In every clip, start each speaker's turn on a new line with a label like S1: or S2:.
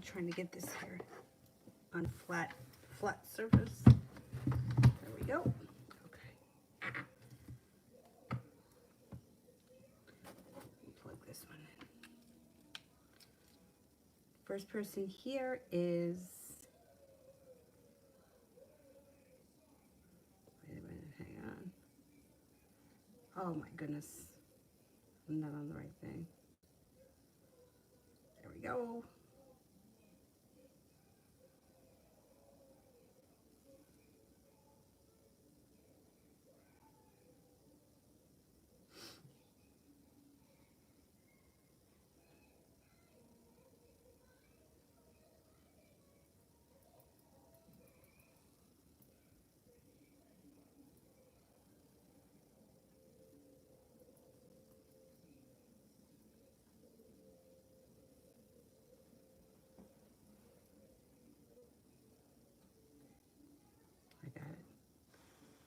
S1: I'm trying to get this here on flat surface. There we go. Okay. Plug this one in. First person here is, wait a minute, hang on. Oh my goodness. I'm not on the right thing. There we go.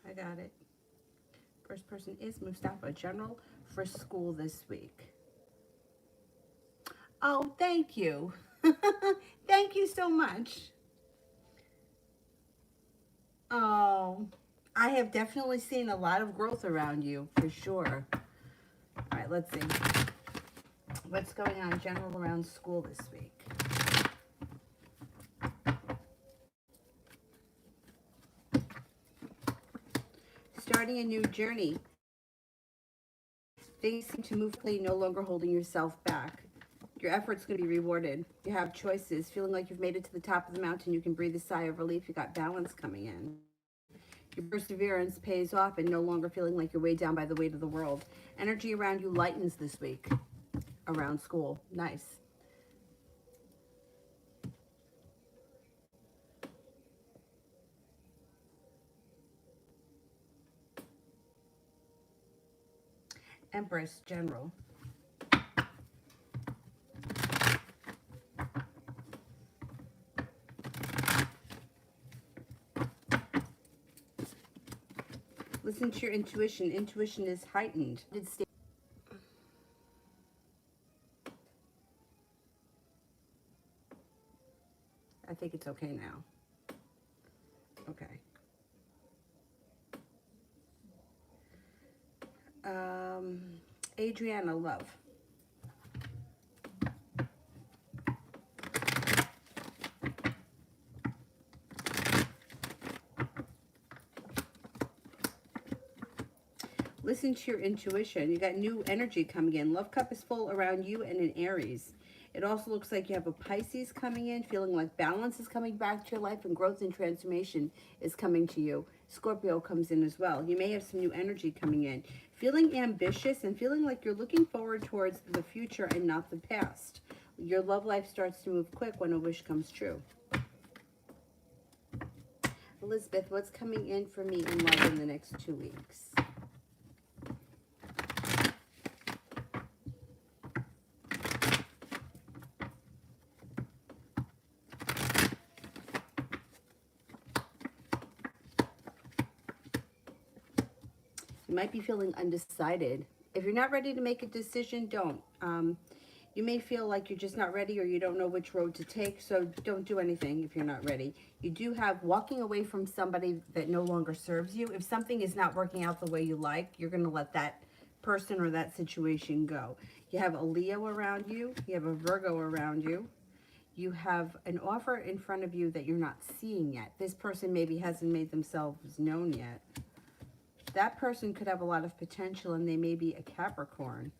S1: I got it. First person is Mustafa, general for school this week. Oh, thank you. Thank you so much. Oh, I have definitely seen a lot of growth around you, for sure. All right, let's see. What's going on general around school this week? Starting a new journey. Things seem to move quickly, no longer holding yourself back. Your effort's going to be rewarded. You have choices. Feeling like you've made it to the top of the mountain, you can breathe a sigh of relief. You got balance coming in. Your perseverance pays off and no longer feeling like you're weighed down by the weight of the world. Energy around you lightens this week around school. Nice. Empress, general. Listen to your intuition. Intuition is heightened. I think it's okay now. Okay. Adriana, love. Listen to your intuition. You got new energy coming in. Love cup is full around you and in Aries. It also looks like you have a Pisces coming in, feeling like balance is coming back to your life and growth and transformation is coming to you. Scorpio comes in as well. You may have some new energy coming in. Feeling ambitious and feeling like you're looking forward towards the future and not the past. Your love life starts to move quick when a wish comes true. Elizabeth, what's coming in for me in love in the next 2 weeks? You might be feeling undecided. If you're not ready to make a decision, don't. You may feel like you're just not ready or you don't know which road to take, so don't do anything if you're not ready. You do have walking away from somebody that no longer serves you. If something is not working out the way you like, you're going to let that person or that situation go. You have a Leo around you. You have a Virgo around you. You have an offer in front of you that you're not seeing yet. This person maybe hasn't made themselves known yet. That person could have a lot of potential and they may be a Capricorn.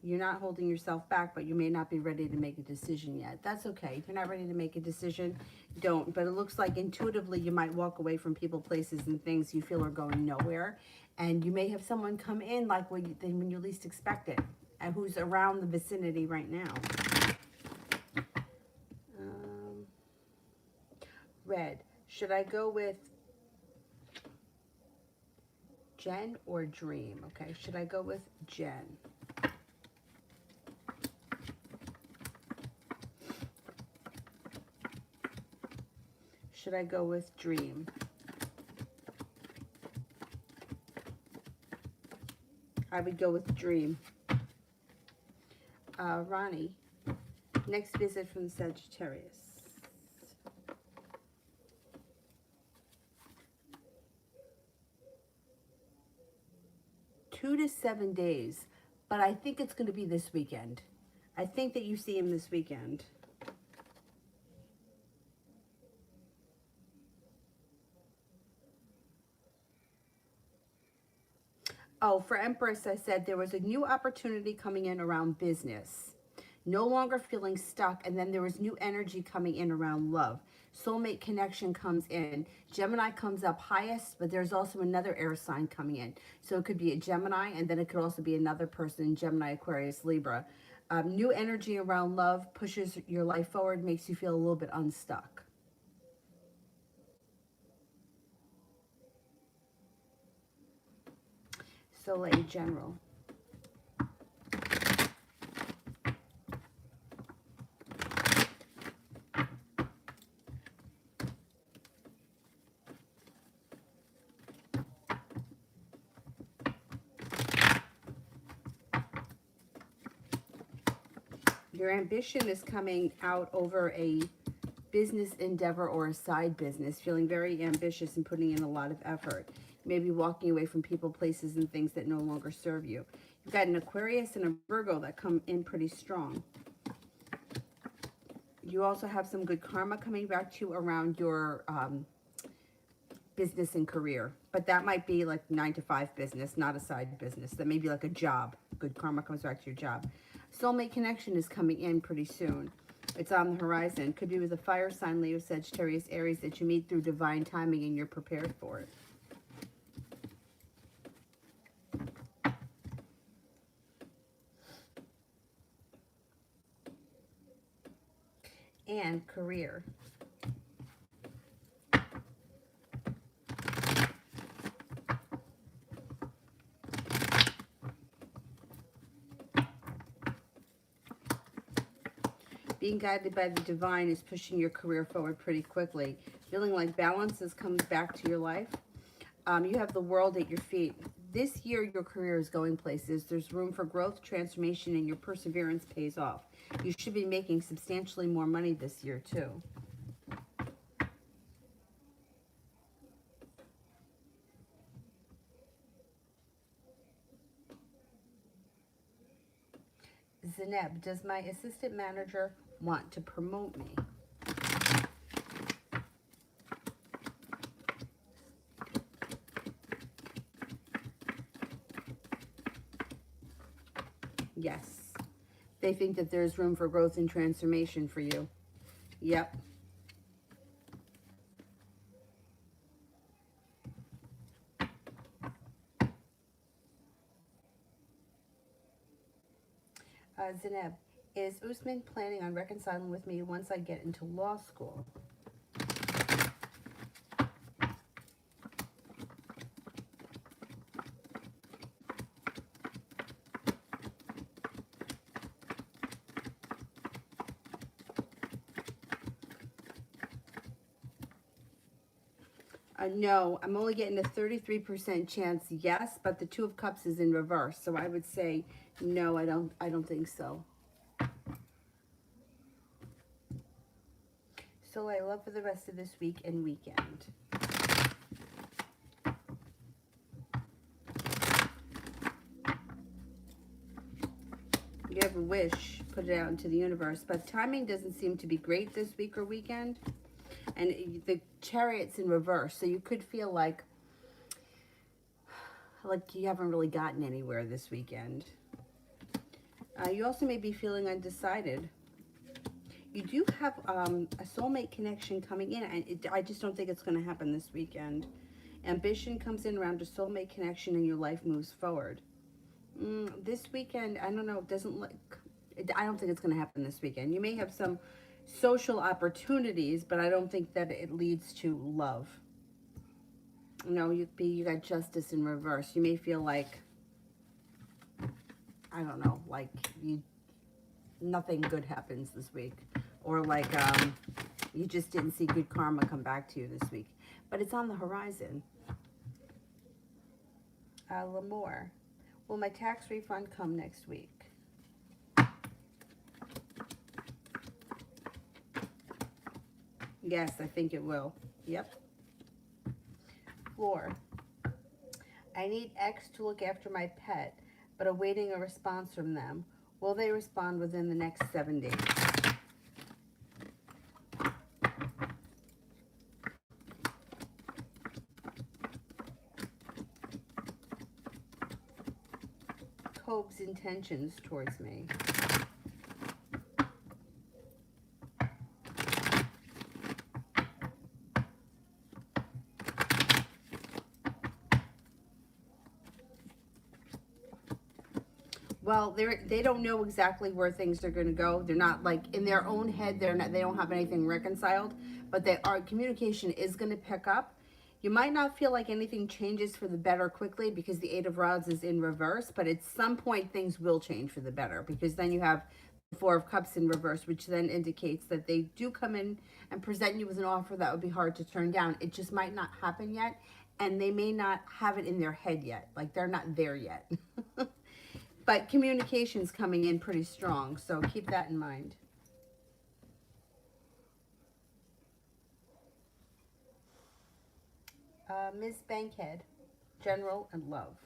S1: You're not holding yourself back, but you may not be ready to make a decision yet. That's okay. If you're not ready to make a decision, don't. But it looks like intuitively you might walk away from people, places, and things you feel are going nowhere. And you may have someone come in like when you least expect it, and who's around the vicinity right now. Red. Should I go with Jen or Dream? Okay, should I go with Jen? Should I go with Dream? I would go with Dream. Ronnie, Next visit from the Sagittarius. 2 to 7 days, but I think it's going to be this weekend. I think that you see him this weekend. Oh, for Empress, I said there was a new opportunity coming in around business. No longer feeling stuck, and then there was new energy coming in around love. Soulmate connection comes in. Gemini comes up highest, but there's also another air sign coming in. So it could be a Gemini, and then it could also be another person, Gemini, Aquarius, Libra. New energy around love pushes your life forward, makes you feel a little bit unstuck. Soleil General. Your ambition is coming out over a business endeavor or a side business, feeling very ambitious and putting in a lot of effort. Maybe walking away from people, places, and things that no longer serve you. You've got an Aquarius and a Virgo that come in pretty strong. You also have some good karma coming back to you around your business and career. But that might be like 9 to 5 business, not a side business. That may be like a job. Good karma comes back to your job. Soulmate connection is coming in pretty soon. It's on the horizon. Could be with a fire sign, Leo, Sagittarius, Aries, that you meet through divine timing and you're prepared for it. And career. Being guided by the divine is pushing your career forward pretty quickly. Feeling like balance has come back to your life. You have the world at your feet. This year, your career is going places. There's room for growth, transformation, and your perseverance pays off. You should be making substantially more money this year, too. Zeneb, does my assistant manager want to promote me? Yes. They think that there's room for growth and transformation for you. Yep. Zeneb, is Usman planning on reconciling with me once I get into law school? No, I'm only getting a 33% chance, yes, but the Two of Cups is in reverse, so I would say no. I don't think so. So I love for the rest of this week and weekend. You have a wish, put it out into the universe, but timing doesn't seem to be great this week or weekend. And the Chariot's in reverse, so you could feel like you haven't really gotten anywhere this weekend. You also may be feeling undecided. You do have a soulmate connection coming in, and I just don't think it's going to happen this weekend. Ambition comes in around a soulmate connection, and your life moves forward. This weekend, I don't know, I don't think it's going to happen this weekend. You may have some social opportunities, but I don't think that it leads to love. No, you got justice in reverse. You may feel like, I don't know, like nothing good happens this week, or like you just didn't see good karma come back to you this week, but it's on the horizon. L'Amour, will my tax refund come next week? Yes, I think it will. Yep. 4. I need X to look after my pet, but awaiting a response from them. Will they respond within the next 7 days? Cope's intentions towards me. Well, they don't know exactly where things are going to go. They're not like in their own head. They don't have anything reconciled, but communication is going to pick up. You might not feel like anything changes for the better quickly because the Eight of Rods is in reverse, but at some point things will change for the better because then you have the Four of Cups in reverse, which then indicates that they do come in and present you with an offer that would be hard to turn down. It just might not happen yet, and they may not have it in their head yet. Like they're not there yet. But communication's coming in pretty strong, so keep that in mind. Ms. Bankhead, general and love.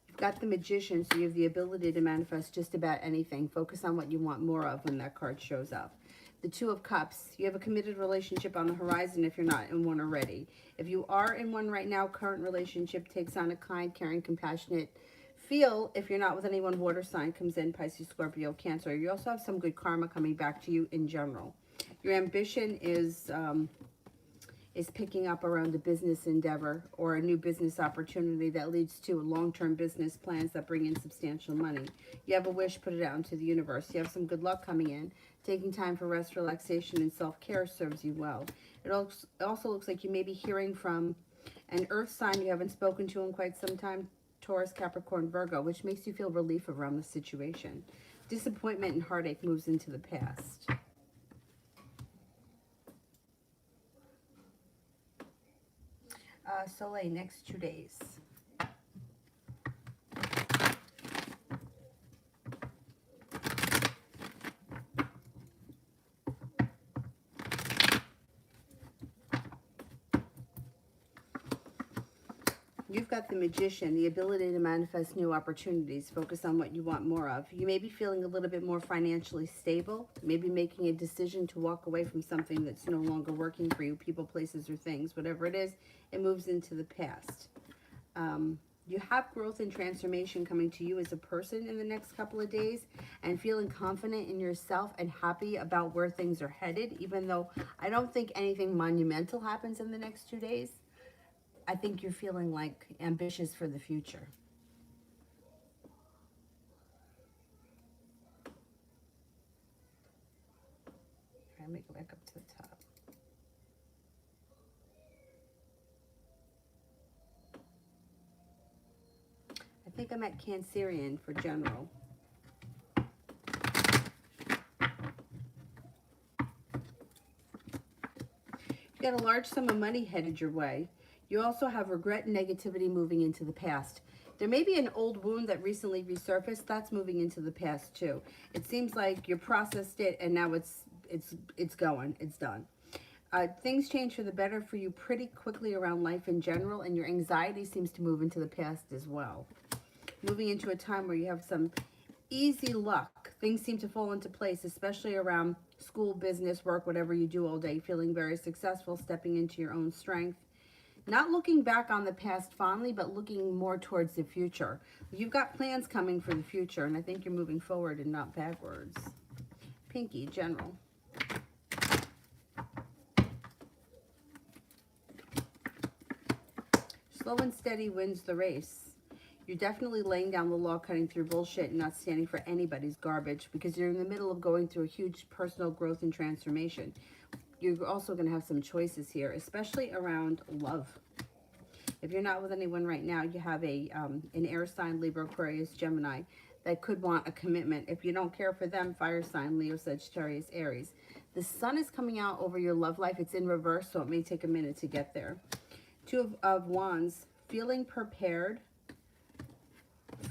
S1: You've got the Magician, so you have the ability to manifest just about anything. Focus on what you want more of when that card shows up. The Two of Cups, you have a committed relationship on the horizon if you're not in one already. If you are in one right now, current relationship takes on a kind, caring, compassionate feel. If you're not with anyone, water sign comes in, Pisces, Scorpio, Cancer. You also have some good karma coming back to you in general. Your ambition is picking up around a business endeavor or a new business opportunity that leads to long-term business plans that bring in substantial money. You have a wish, put it out into the universe. You have some good luck coming in. Taking time for rest, relaxation, and self-care serves you well. It also looks like you may be hearing from an earth sign you haven't spoken to in quite some time, Taurus, Capricorn, Virgo, which makes you feel relief around the situation. Disappointment and heartache moves into the past. Soleil, next 2 days. You've got the Magician, the ability to manifest new opportunities. Focus on what you want more of. You may be feeling a little bit more financially stable, maybe making a decision to walk away from something that's no longer working for you, people, places, or things. Whatever it is, it moves into the past. You have growth and transformation coming to you as a person in the next couple of days, and feeling confident in yourself and happy about where things are headed, even though I don't think anything monumental happens in the next 2 days. I think you're feeling like ambitious for the future. Let me go back up to the top. I think I'm at Cancerian for general. You got a large sum of money headed your way. You also have regret and negativity moving into the past. There may be an old wound that recently resurfaced. That's moving into the past too. It seems like you processed it and now it's going. It's done. Things change for the better for you pretty quickly around life in general, and your anxiety seems to move into the past as well. Moving into a time where you have some easy luck. Things seem to fall into place, especially around school, business, work, whatever you do all day. Feeling very successful, stepping into your own strength. Not looking back on the past fondly, but looking more towards the future. You've got plans coming for the future, and I think you're moving forward and not backwards. Pinky, general. Slow and steady wins the race. You're definitely laying down the law, cutting through bullshit, and not standing for anybody's garbage because you're in the middle of going through a huge personal growth and transformation. You're also going to have some choices here, especially around love. If you're not with anyone right now, you have an air sign, Libra, Aquarius, Gemini, that could want a commitment. If you don't care for them, fire sign, Leo, Sagittarius, Aries. The sun is coming out over your love life. It's in reverse, so it may take a minute to get there. Two of Wands, feeling prepared,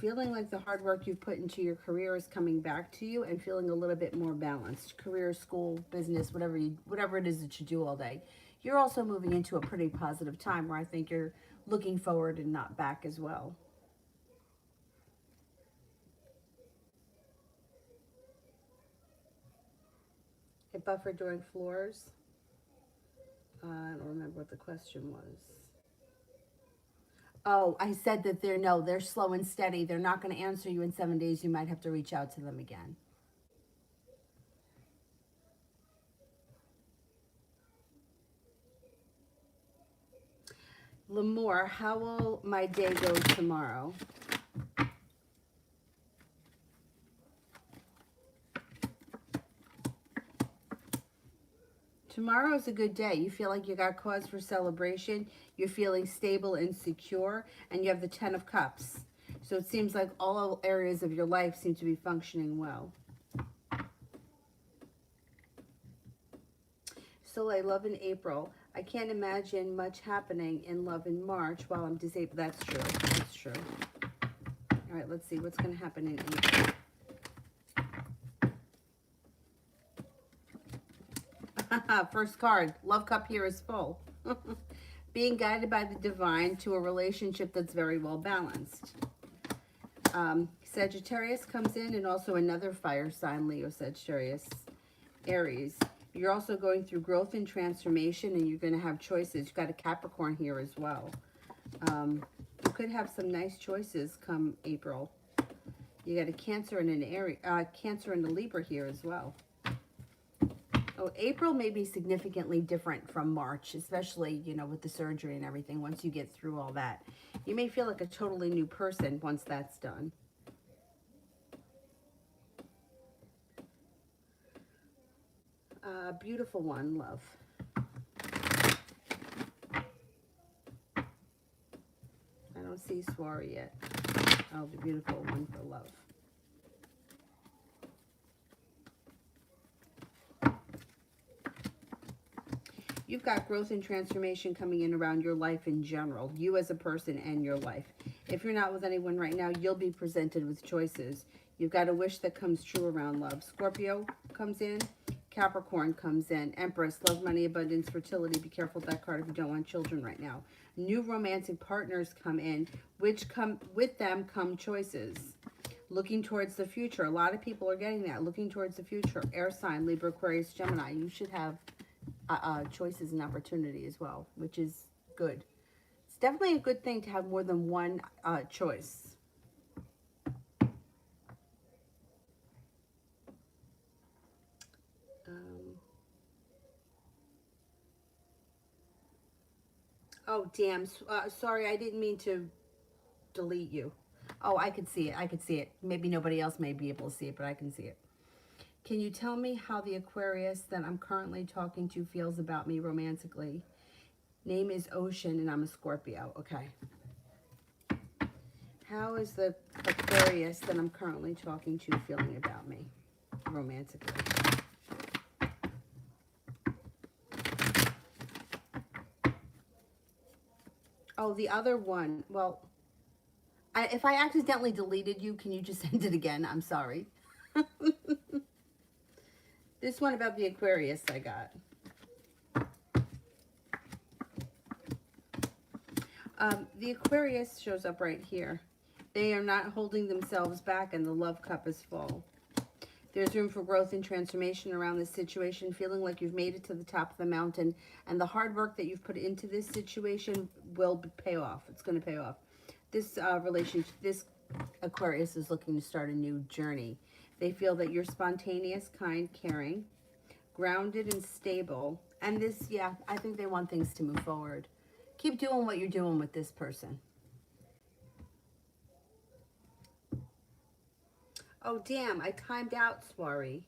S1: feeling like the hard work you've put into your career is coming back to you, and feeling a little bit more balanced. Career, school, business, whatever it is that you do all day. You're also moving into a pretty positive time where I think you're looking forward and not back as well. Hit buffer during floors. I don't remember what the question was. Oh, I said that they're slow and steady. They're not going to answer you in 7 days. You might have to reach out to them again. Lemore, how will my day go tomorrow? Tomorrow is a good day. You feel like you got cause for celebration. You're feeling stable and secure, and you have the 10 of Cups. So it seems like all areas of your life seem to be functioning well. Soleil, love in April. I can't imagine much happening in love in March while I'm disabled. That's true. That's true. All right, let's see what's going to happen in April. First card, love cup here is full. Being guided by the divine to a relationship that's very well balanced. Sagittarius comes in, and also another fire sign, Leo, Sagittarius, Aries. You're also going through growth and transformation, and you're going to have choices. You've got a Capricorn here as well. You could have some nice choices come April. You got a Cancer and an Aries, Cancer and a Libra here as well. Oh, April may be significantly different from March, especially, you know, with the surgery and everything. Once you get through all that, you may feel like a totally new person once that's done. Beautiful one, love. I don't see Swari yet. Oh, the beautiful one for love. You've got growth and transformation coming in around your life in general, you as a person and your life. If you're not with anyone right now, you'll be presented with choices. You've got a wish that comes true around love. Scorpio comes in. Capricorn comes in. Empress, love, money, abundance, fertility. Be careful with that card if you don't want children right now. New romantic partners come in, which come with them come choices. Looking towards the future. A lot of people are getting that. Looking towards the future. Air sign, Libra, Aquarius, Gemini. You should have choices and opportunity as well, which is good. It's definitely a good thing to have more than one choice. Oh, damn. Sorry, I didn't mean to delete you. Oh, I could see it. I could see it. Maybe nobody else may be able to see it, but I can see it. Can you tell me how the Aquarius that I'm currently talking to feels about me romantically? Name is Ocean, and I'm a Scorpio. Okay. How is the Aquarius that I'm currently talking to feeling about me romantically? Oh, the other one. Well, if I accidentally deleted you, can you just send it again? I'm sorry. This one about the Aquarius I got. The Aquarius shows up right here. They are not holding themselves back, and the love cup is full. There's room for growth and transformation around this situation, feeling like you've made it to the top of the mountain, and the hard work that you've put into this situation will pay off. It's going to pay off. This relationship, this Aquarius is looking to start a new journey. They feel that you're spontaneous, kind, caring, grounded, and stable. And this, yeah, I think they want things to move forward. Keep doing what you're doing with this person. Oh, damn, I timed out, Swari.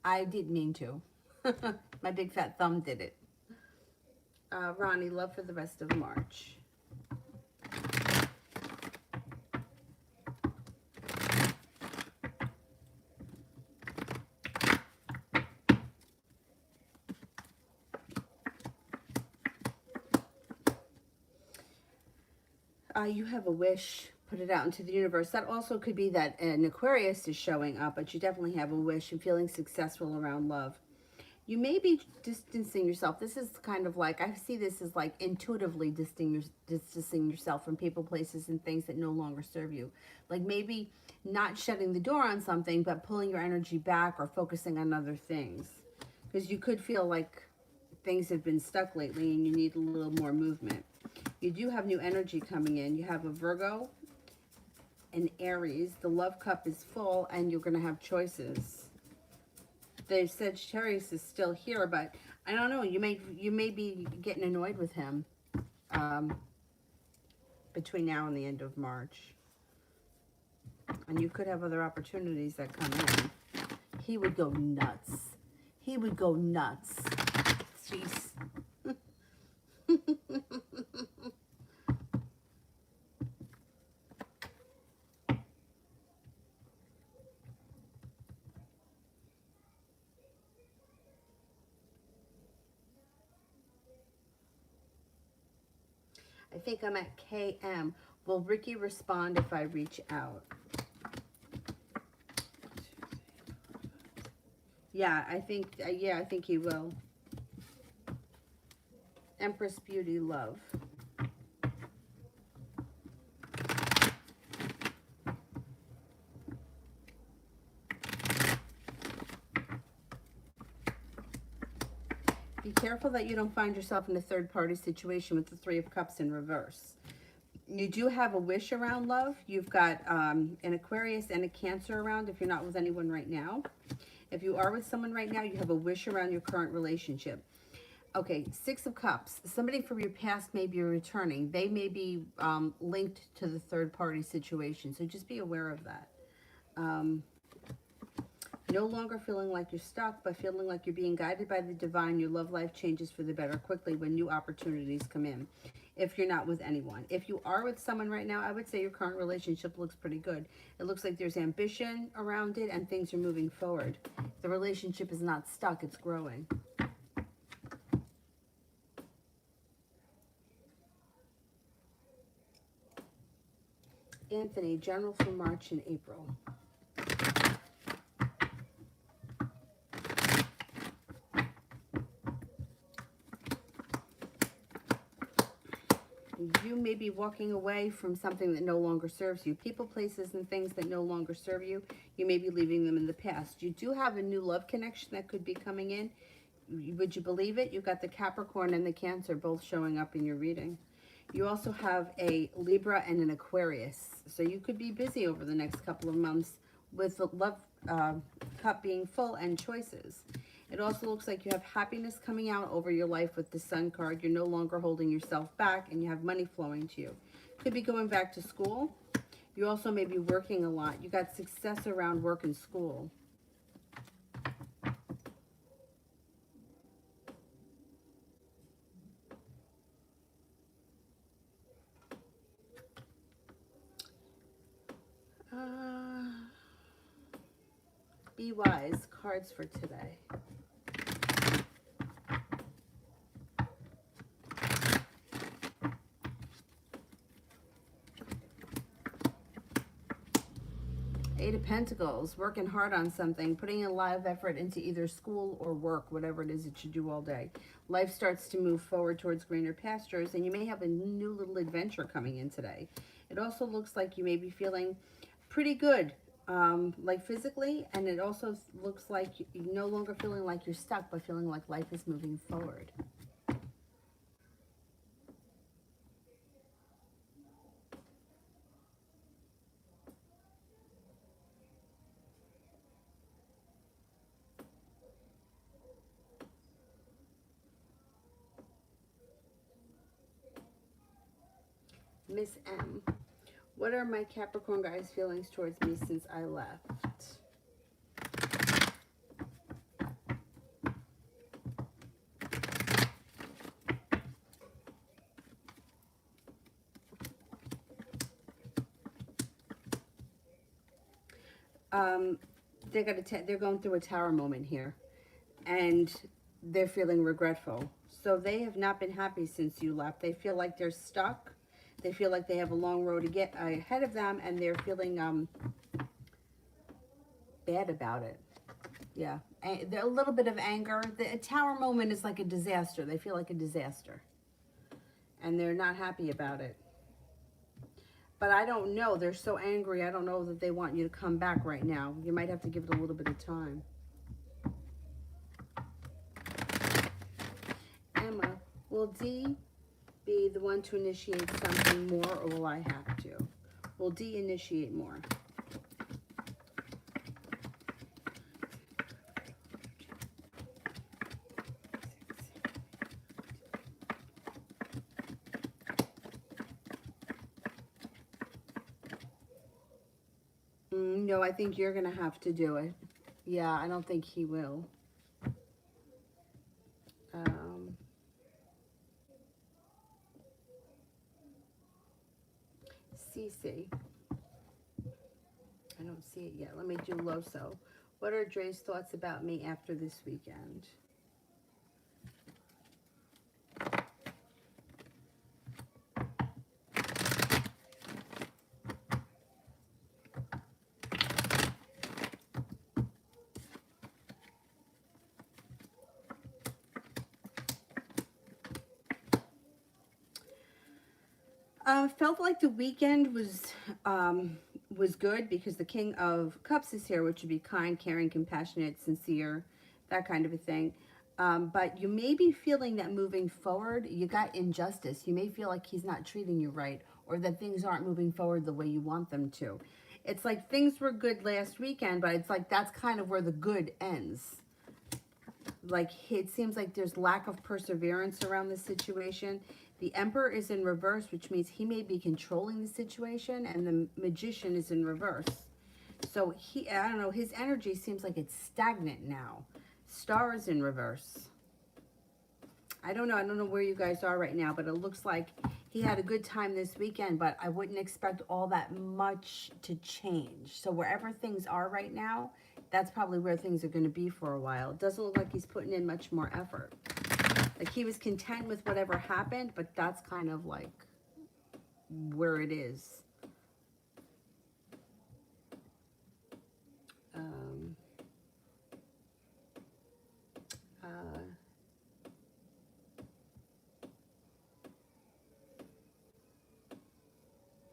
S1: I didn't mean to. My big fat thumb did it. Ronnie, love for the rest of March. You have a wish, put it out into the universe. That also could be that an Aquarius is showing up, but you definitely have a wish and feeling successful around love. You may be distancing yourself. This is kind of like, I see this as like intuitively distancing yourself from people, places, and things that no longer serve you. Like maybe not shutting the door on something, but pulling your energy back or focusing on other things. Because you could feel like things have been stuck lately and you need a little more movement. You do have new energy coming in. You have a Virgo and Aries. The love cup is full and you're going to have choices. The Sagittarius is still here, but I don't know. You may be getting annoyed with him between now and the end of March. And you could have other opportunities that come in. He would go nuts. He would go nuts. Jeez. I think I'm at KM. Will Ricky respond if I reach out? Yeah, I think he will. Empress Beauty Love. Be careful that you don't find yourself in a third-party situation with the Three of Cups in reverse. You do have a wish around love. You've got an Aquarius and a Cancer around if you're not with anyone right now. If you are with someone right now, you have a wish around your current relationship. Okay, Six of Cups. Somebody from your past may be returning. They may be linked to the third-party situation, so just be aware of that. No longer feeling like you're stuck, but feeling like you're being guided by the divine. Your love life changes for the better quickly when new opportunities come in. If you're not with anyone. If you are with someone right now, I would say your current relationship looks pretty good. It looks like there's ambition around it and things are moving forward. The relationship is not stuck, it's growing. Anthony, general for March and April. You may be walking away from something that no longer serves you. People, places, and things that no longer serve you, you may be leaving them in the past. You do have a new love connection that could be coming in. Would you believe it? You've got the Capricorn and the Cancer both showing up in your reading. You also have a Libra and an Aquarius. So you could be busy over the next couple of months with the love cup being full and choices. It also looks like you have happiness coming out over your life with the Sun card. You're no longer holding yourself back and you have money flowing to you. Could be going back to school. You also may be working a lot. You got success around work and school. Be wise. Cards for today. Eight of Pentacles, working hard on something, putting a lot of effort into either school or work, whatever it is that you do all day. Life starts to move forward towards greener pastures, and you may have a new little adventure coming in today. It also looks like you may be feeling pretty good, like physically, and it also looks like you're no longer feeling like you're stuck, but feeling like life is moving forward. Miss M, what are my Capricorn guys' feelings towards me since I left? They're going through a tower moment here, and they're feeling regretful. So they have not been happy since you left. They feel like they're stuck. They feel like they have a long road to get ahead of them, and they're feeling bad about it. Yeah, a little bit of anger. The Tower moment is like a disaster. They feel like a disaster, and they're not happy about it. But I don't know. They're so angry. I don't know that they want you to come back right now. You might have to give it a little bit of time. Emma, will D be the one to initiate something more, or will I have to? Will D initiate more? No, I think you're going to have to do it. Yeah, I don't think he will. Cece. I don't see it yet. Let me do Loso. What are Dre's thoughts about me after this weekend? Felt like the weekend was good because the King of Cups is here, which would be kind, caring, compassionate, sincere, that kind of a thing. But you may be feeling that moving forward, you got injustice. You may feel like he's not treating you right, or that things aren't moving forward the way you want them to. It's like things were good last weekend, but it's like that's kind of where the good ends. Like it seems like there's lack of perseverance around the situation. The Emperor is in reverse, which means he may be controlling the situation, and the Magician is in reverse. So I don't know, his energy seems like it's stagnant now. Star is in reverse. I don't know where you guys are right now, but it looks like he had a good time this weekend, but I wouldn't expect all that much to change. So wherever things are right now, that's probably where things are going to be for a while. It doesn't look like he's putting in much more effort. Like he was content with whatever happened, but that's kind of like where it is.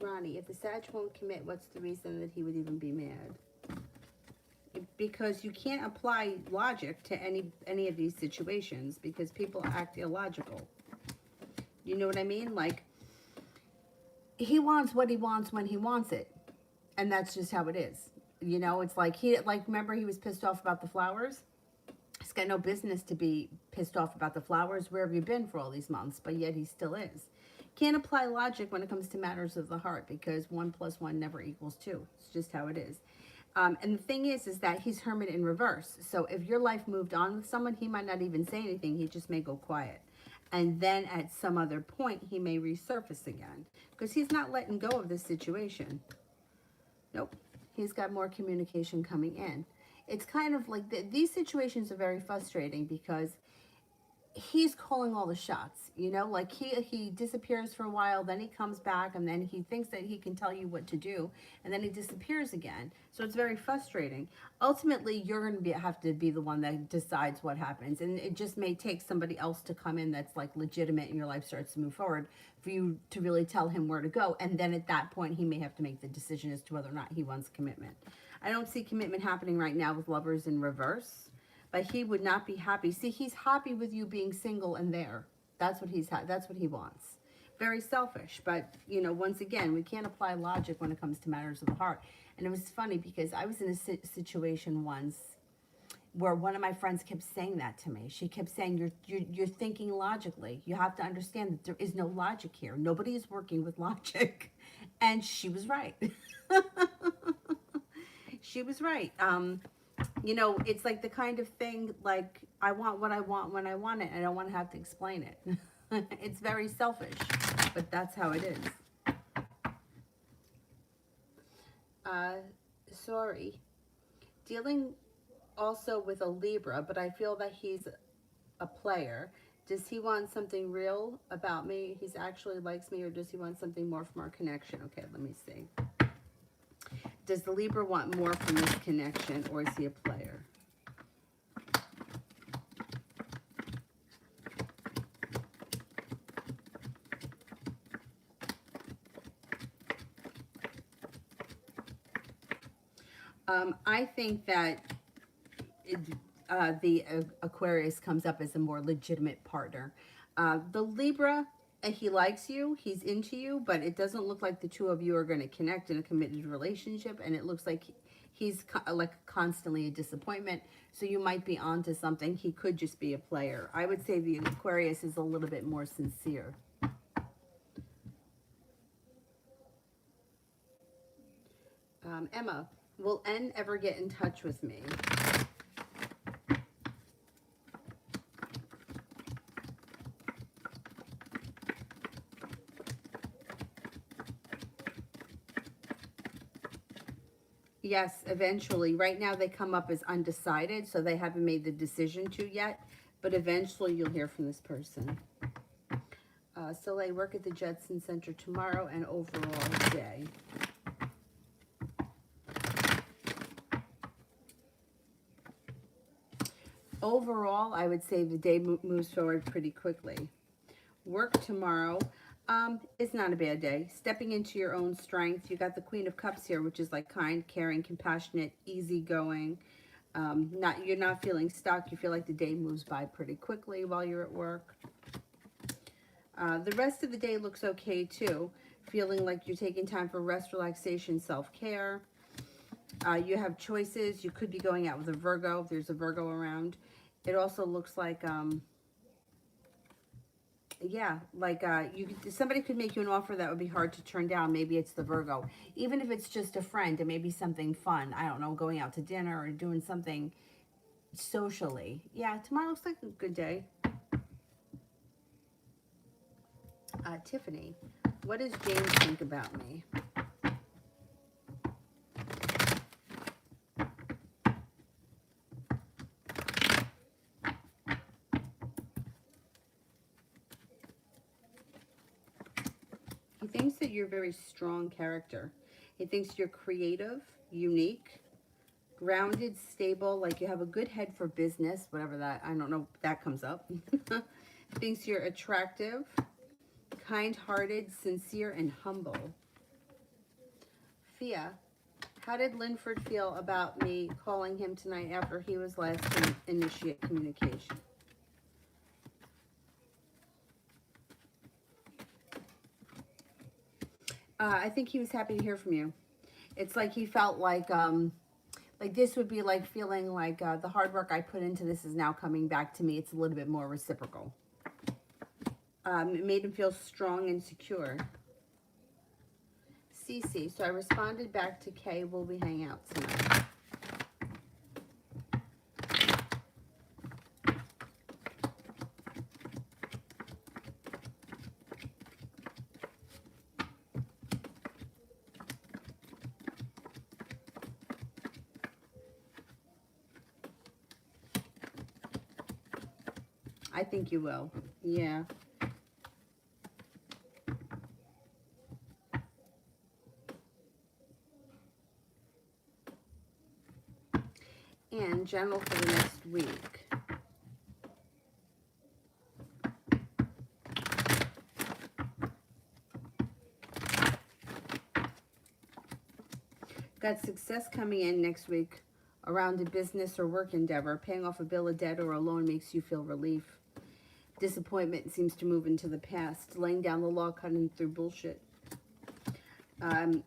S1: Ronnie, if the Sag won't commit, what's the reason that he would even be mad? Because you can't apply logic to any of these situations because people act illogical. You know what I mean? Like, he wants what he wants when he wants it. And that's just how it is. You know, it's like remember he was pissed off about the flowers? He's got no business to be pissed off about the flowers. Where have you been for all these months? But yet he still is. Can't apply logic when it comes to matters of the heart because 1 + 1 never equals 2. It's just how it is. And the thing is that he's Hermit in reverse. So if your life moved on with someone, he might not even say anything. He just may go quiet. And then at some other point, he may resurface again because he's not letting go of this situation. Nope. He's got more communication coming in. It's kind of like these situations are very frustrating because he's calling all the shots, you know, like he disappears for a while, then he comes back, and then he thinks that he can tell you what to do, and then he disappears again. So it's very frustrating. Ultimately, you're going to have to be the one that decides what happens, and it just may take somebody else to come in that's like legitimate, and your life starts to move forward for you to really tell him where to go, and then at that point, he may have to make the decision as to whether or not he wants commitment. I don't see commitment happening right now with Lovers in reverse. But he would not be happy. See, he's happy with you being single and there. That's what that's what he wants. Very selfish. But, you know, once again, we can't apply logic when it comes to matters of the heart. And it was funny because I was in a situation once where one of my friends kept saying that to me. She kept saying, you're thinking logically. You have to understand that there is no logic here. Nobody is working with logic. And she was right. She was right. You know, it's like the kind of thing, like, I want what I want when I want it. I don't want to have to explain it. It's very selfish, but that's how it is. Sorry. Dealing also with a Libra, but I feel that he's a player. Does he want something real about me? He's actually likes me, or does he want something more from our connection? Okay, let me see. Does the Libra want more from this connection, or is he a player? I think that the Aquarius comes up as a more legitimate partner. The Libra, he likes you, he's into you, but it doesn't look like the two of you are going to connect in a committed relationship, and it looks like he's like constantly a disappointment, so you might be onto something. He could just be a player. I would say the Aquarius is a little bit more sincere. Emma, will N ever get in touch with me? Yes, eventually. Right now they come up as undecided, so they haven't made the decision to yet, but eventually you'll hear from this person. Soleil, work at the Jetson Center tomorrow and overall day. Overall, I would say the day moves forward pretty quickly. Work tomorrow is not a bad day. Stepping into your own strength. You got the Queen of Cups here, which is like kind, caring, compassionate, easygoing. You're not feeling stuck. You feel like the day moves by pretty quickly while you're at work. The rest of the day looks okay too. Feeling like you're taking time for rest, relaxation, self-care. You have choices. You could be going out with a Virgo if there's a Virgo around. It also looks like, yeah, like somebody could make you an offer that would be hard to turn down. Maybe it's the Virgo. Even if it's just a friend, it may be something fun. I don't know, going out to dinner or doing something socially. Yeah, tomorrow looks like a good day. Tiffany, what does James think about me? He thinks that you're a very strong character. He thinks you're creative, unique, grounded, stable, like you have a good head for business, whatever that, I don't know, that comes up. Thinks you're attractive, kind-hearted, sincere, and humble. Fia, how did Linford feel about me calling him tonight after he was last to initiate communication? I think he was happy to hear from you. It's like he felt like this would be like feeling like the hard work I put into this is now coming back to me. It's a little bit more reciprocal. It made him feel strong and secure. Cece, so I responded back to Kay, will we hang out tonight? I think you will. Yeah. And general for the next week. Got success coming in next week around a business or work endeavor. Paying off a bill of debt or a loan makes you feel relief. Disappointment seems to move into the past. Laying down the law, cutting through bullshit.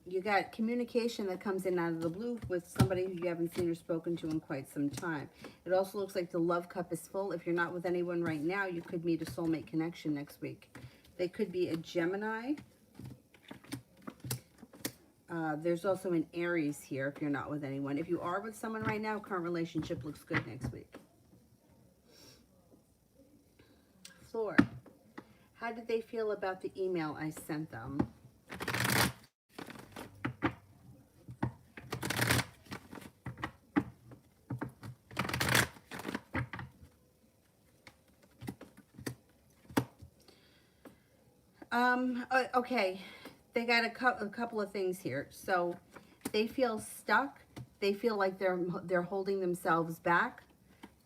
S1: You got communication that comes in out of the blue with somebody who you haven't seen or spoken to in quite some time. It also looks like the love cup is full. If you're not with anyone right now, you could meet a soulmate connection next week. They could be a Gemini. There's also an Aries here if you're not with anyone. If you are with someone right now, current relationship looks good next week. Floor, how did they feel about the email I sent them? Okay. They got a couple of things here. So they feel stuck. They feel like they're holding themselves back,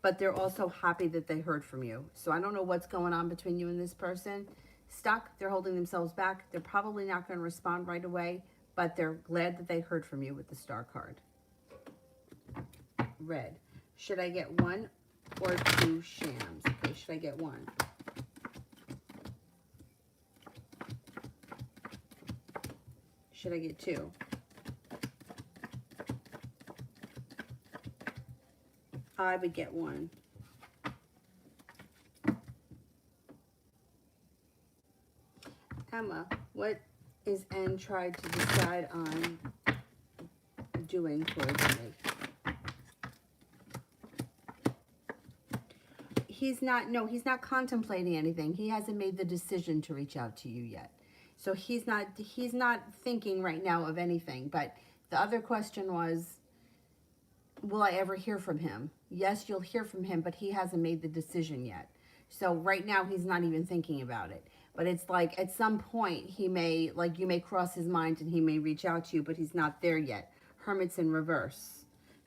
S1: but they're also happy that they heard from you. So I don't know what's going on between you and this person. Stuck, they're holding themselves back. They're probably not going to respond right away, but they're glad that they heard from you with the star card. Red. Should I get one or two shams? Okay, should I get one? Should I get two? I would get one. Emma, what is N tried to decide on doing towards me? He's not contemplating anything. He hasn't made the decision to reach out to you yet. So he's not thinking right now of anything. But the other question was, will I ever hear from him? Yes, you'll hear from him, but he hasn't made the decision yet. So right now he's not even thinking about it. But it's like at some point he may, like you may cross his mind and he may reach out to you, but he's not there yet. Hermit's in reverse.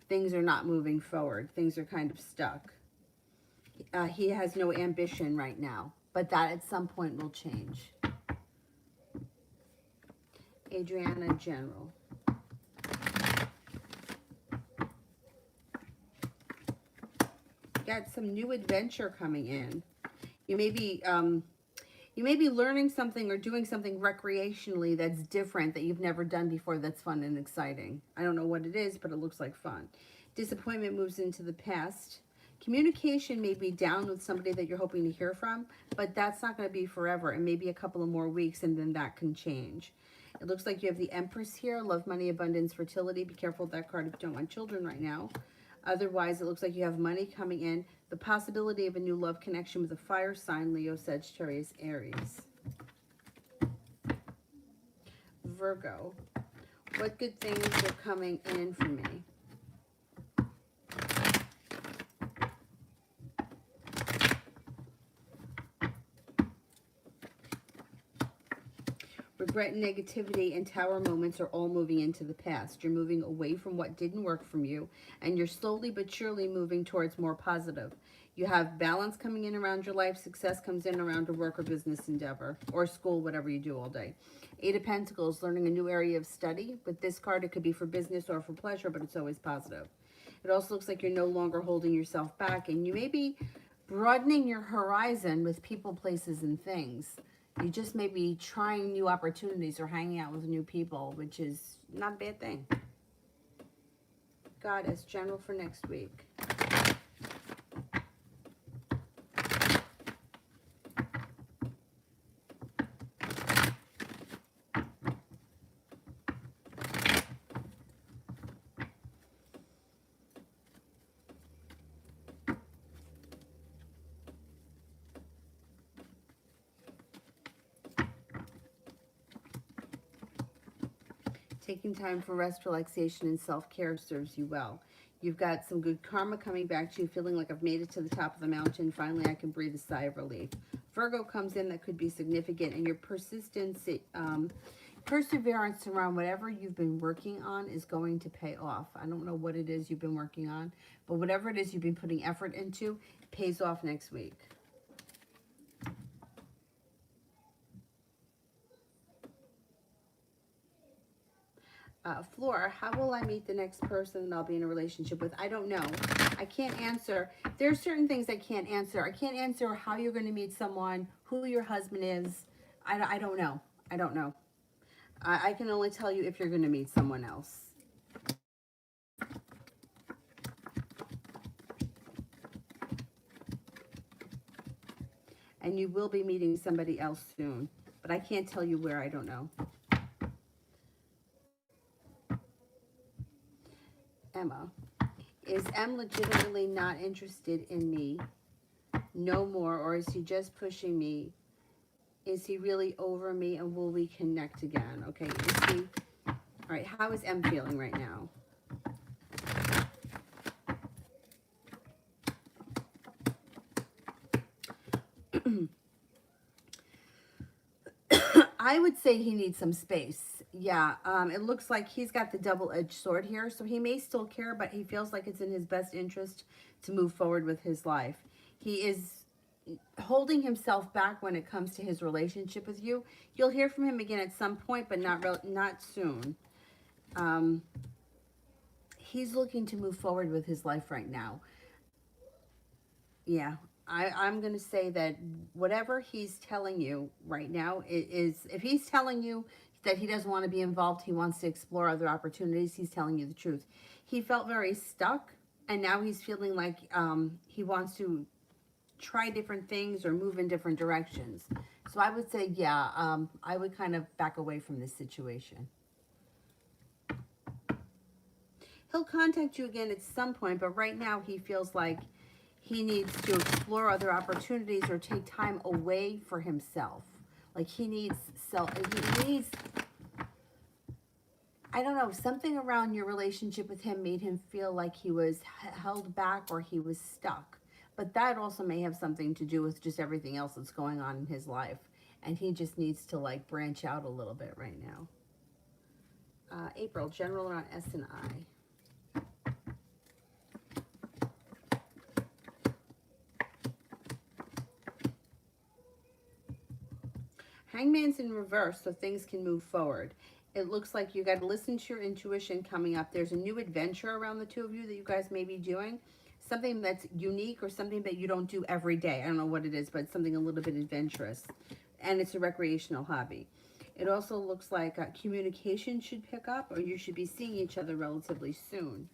S1: Things are not moving forward. Things are kind of stuck. He has no ambition right now, but that at some point will change. Adriana, General. Got some new adventure coming in. You may be learning something or doing something recreationally that's different that you've never done before that's fun and exciting. I don't know what it is, but it looks like fun. Disappointment moves into the past. Communication may be down with somebody that you're hoping to hear from, but that's not going to be forever. It may be a couple of more weeks and then that can change. It looks like you have the Empress here. Love, money, abundance, fertility. Be careful with that card if you don't want children right now. Otherwise, it looks like you have money coming in. The possibility of a new love connection with a fire sign, Leo, Sagittarius, Aries. Virgo. What good things are coming in for me? Regret and negativity and tower moments are all moving into the past. You're moving away from what didn't work from you, and you're slowly but surely moving towards more positive. You have balance coming in around your life. Success comes in around a work or business endeavor, or school, whatever you do all day. Eight of Pentacles, learning a new area of study. With this card, it could be for business or for pleasure, but it's always positive. It also looks like you're no longer holding yourself back, and you may be broadening your horizon with people, places, and things. You just may be trying new opportunities or hanging out with new people, which is not a bad thing. Goddess, General for next week. Taking time for rest, relaxation, and self-care serves you well. You've got some good karma coming back to you, feeling like I've made it to the top of the mountain. Finally, I can breathe a sigh of relief. Virgo comes in, that could be significant, and your persistence, perseverance around whatever you've been working on is going to pay off. I don't know what it is you've been working on, but whatever it is you've been putting effort into, pays off next week. Flora, how will I meet the next person that I'll be in a relationship with? I don't know. I can't answer. There are certain things I can't answer. I can't answer how you're going to meet someone, who your husband is. I don't know. I don't know. I can only tell you if you're going to meet someone else. And you will be meeting somebody else soon. But I can't tell you where. I don't know. Emma, is M legitimately not interested in me no more, or is he just pushing me? Is he really over me, and will we connect again? Okay, is he, all right, how is M feeling right now? I would say he needs some space. Yeah, it looks like he's got the double-edged sword here, so he may still care, but he feels like it's in his best interest to move forward with his life. He is holding himself back when it comes to his relationship with you. You'll hear from him again at some point, but not soon. Um, he's looking to move forward with his life right now. Yeah, I'm going to say that whatever he's telling you right now is, if he's telling you that he doesn't want to be involved, he wants to explore other opportunities, he's telling you the truth. He felt very stuck, and now he's feeling like he wants to try different things or move in different directions. So I would say, yeah, I would kind of back away from this situation. He'll contact you again at some point, but right now he feels like he needs to explore other opportunities or take time away for himself. Like he needs I don't know, something around your relationship with him made him feel like he was held back or he was stuck. But that also may have something to do with just everything else that's going on in his life. And he just needs to like branch out a little bit right now. April, general around S and I. Hangman's in reverse, so things can move forward. It looks like you got to listen to your intuition coming up. There's a new adventure around the two of you that you guys may be doing. Something that's unique or something that you don't do every day. I don't know what it is, but something a little bit adventurous. And it's a recreational hobby. It also looks like communication should pick up, or you should be seeing each other relatively soon.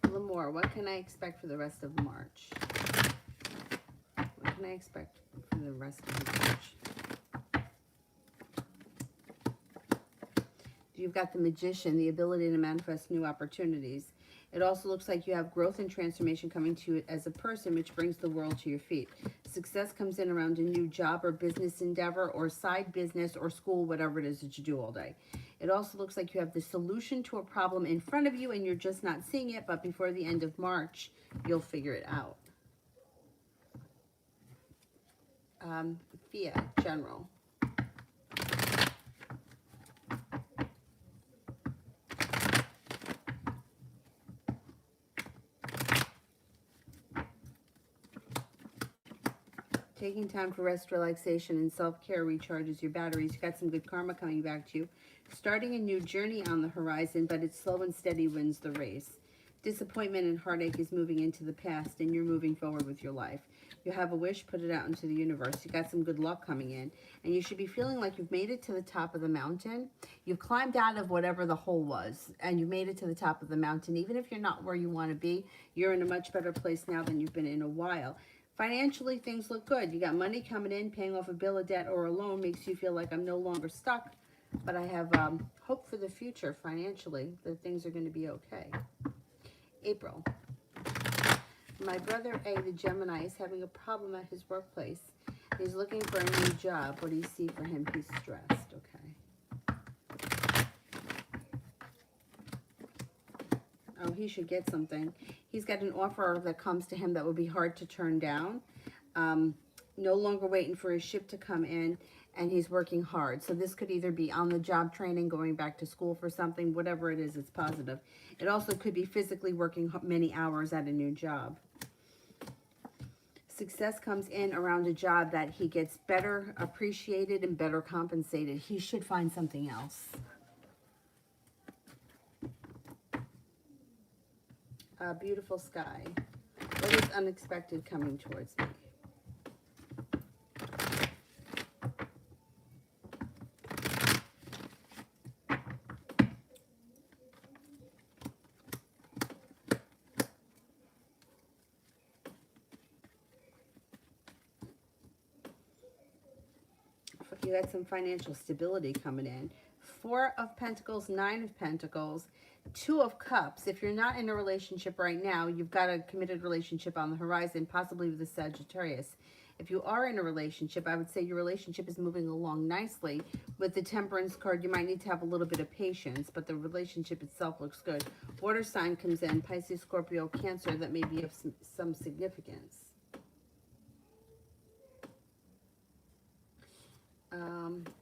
S1: Lamore, what can I expect for the rest of March? What can I expect for the rest of March? You've got the Magician, the ability to manifest new opportunities. It also looks like you have growth and transformation coming to you as a person, which brings the world to your feet. Success comes in around a new job or business endeavor or side business or school, whatever it is that you do all day. It also looks like you have the solution to a problem in front of you and you're just not seeing it, but before the end of March, you'll figure it out. Fiat, general. Taking time for rest, relaxation, and self-care recharges your batteries. You got some good karma coming back to you. Starting a new journey on the horizon, but it's slow and steady wins the race. Disappointment and heartache is moving into the past, and you're moving forward with your life. You have a wish, put it out into the universe. You got some good luck coming in, and you should be feeling like you've made it to the top of the mountain. You've climbed out of whatever the hole was, and you've made it to the top of the mountain. Even if you're not where you want to be, you're in a much better place now than you've been in a while. Financially, things look good. You got money coming in, paying off a bill of debt or a loan makes you feel like I'm no longer stuck, but I have hope for the future financially, that things are going to be okay. April. My brother A, the Gemini, is having a problem at his workplace. He's looking for a new job. What do you see for him? He's stressed. Okay. Oh, he should get something. He's got an offer that comes to him that would be hard to turn down. No longer waiting for his ship to come in, and he's working hard. So this could either be on the job training, going back to school for something, whatever it is, it's positive. It also could be physically working many hours at a new job. Success comes in around a job that he gets better appreciated and better compensated. He should find something else. Beautiful sky. What is unexpected coming towards me? You got some financial stability coming in. 4 of Pentacles, 9 of Pentacles, 2 of Cups. If you're not in a relationship right now, you've got a committed relationship on the horizon, possibly with a Sagittarius. If you are in a relationship, I would say your relationship is moving along nicely. With the Temperance card, you might need to have a little bit of patience, but the relationship itself looks good. Water sign comes in, Pisces, Scorpio, Cancer, that may be of some significance.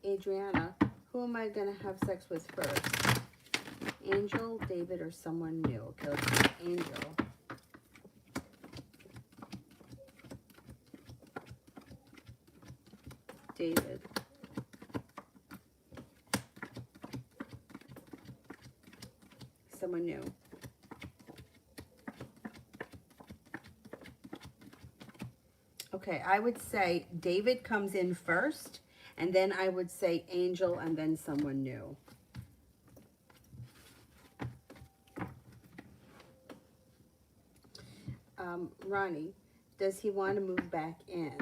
S1: Adriana, who am I going to have sex with first? Angel, David, or someone new? Okay, let's see. Angel. David. Someone new. Okay, I would say David comes in first, and then I would say Angel, and then someone new. Ronnie, does he want to move back in?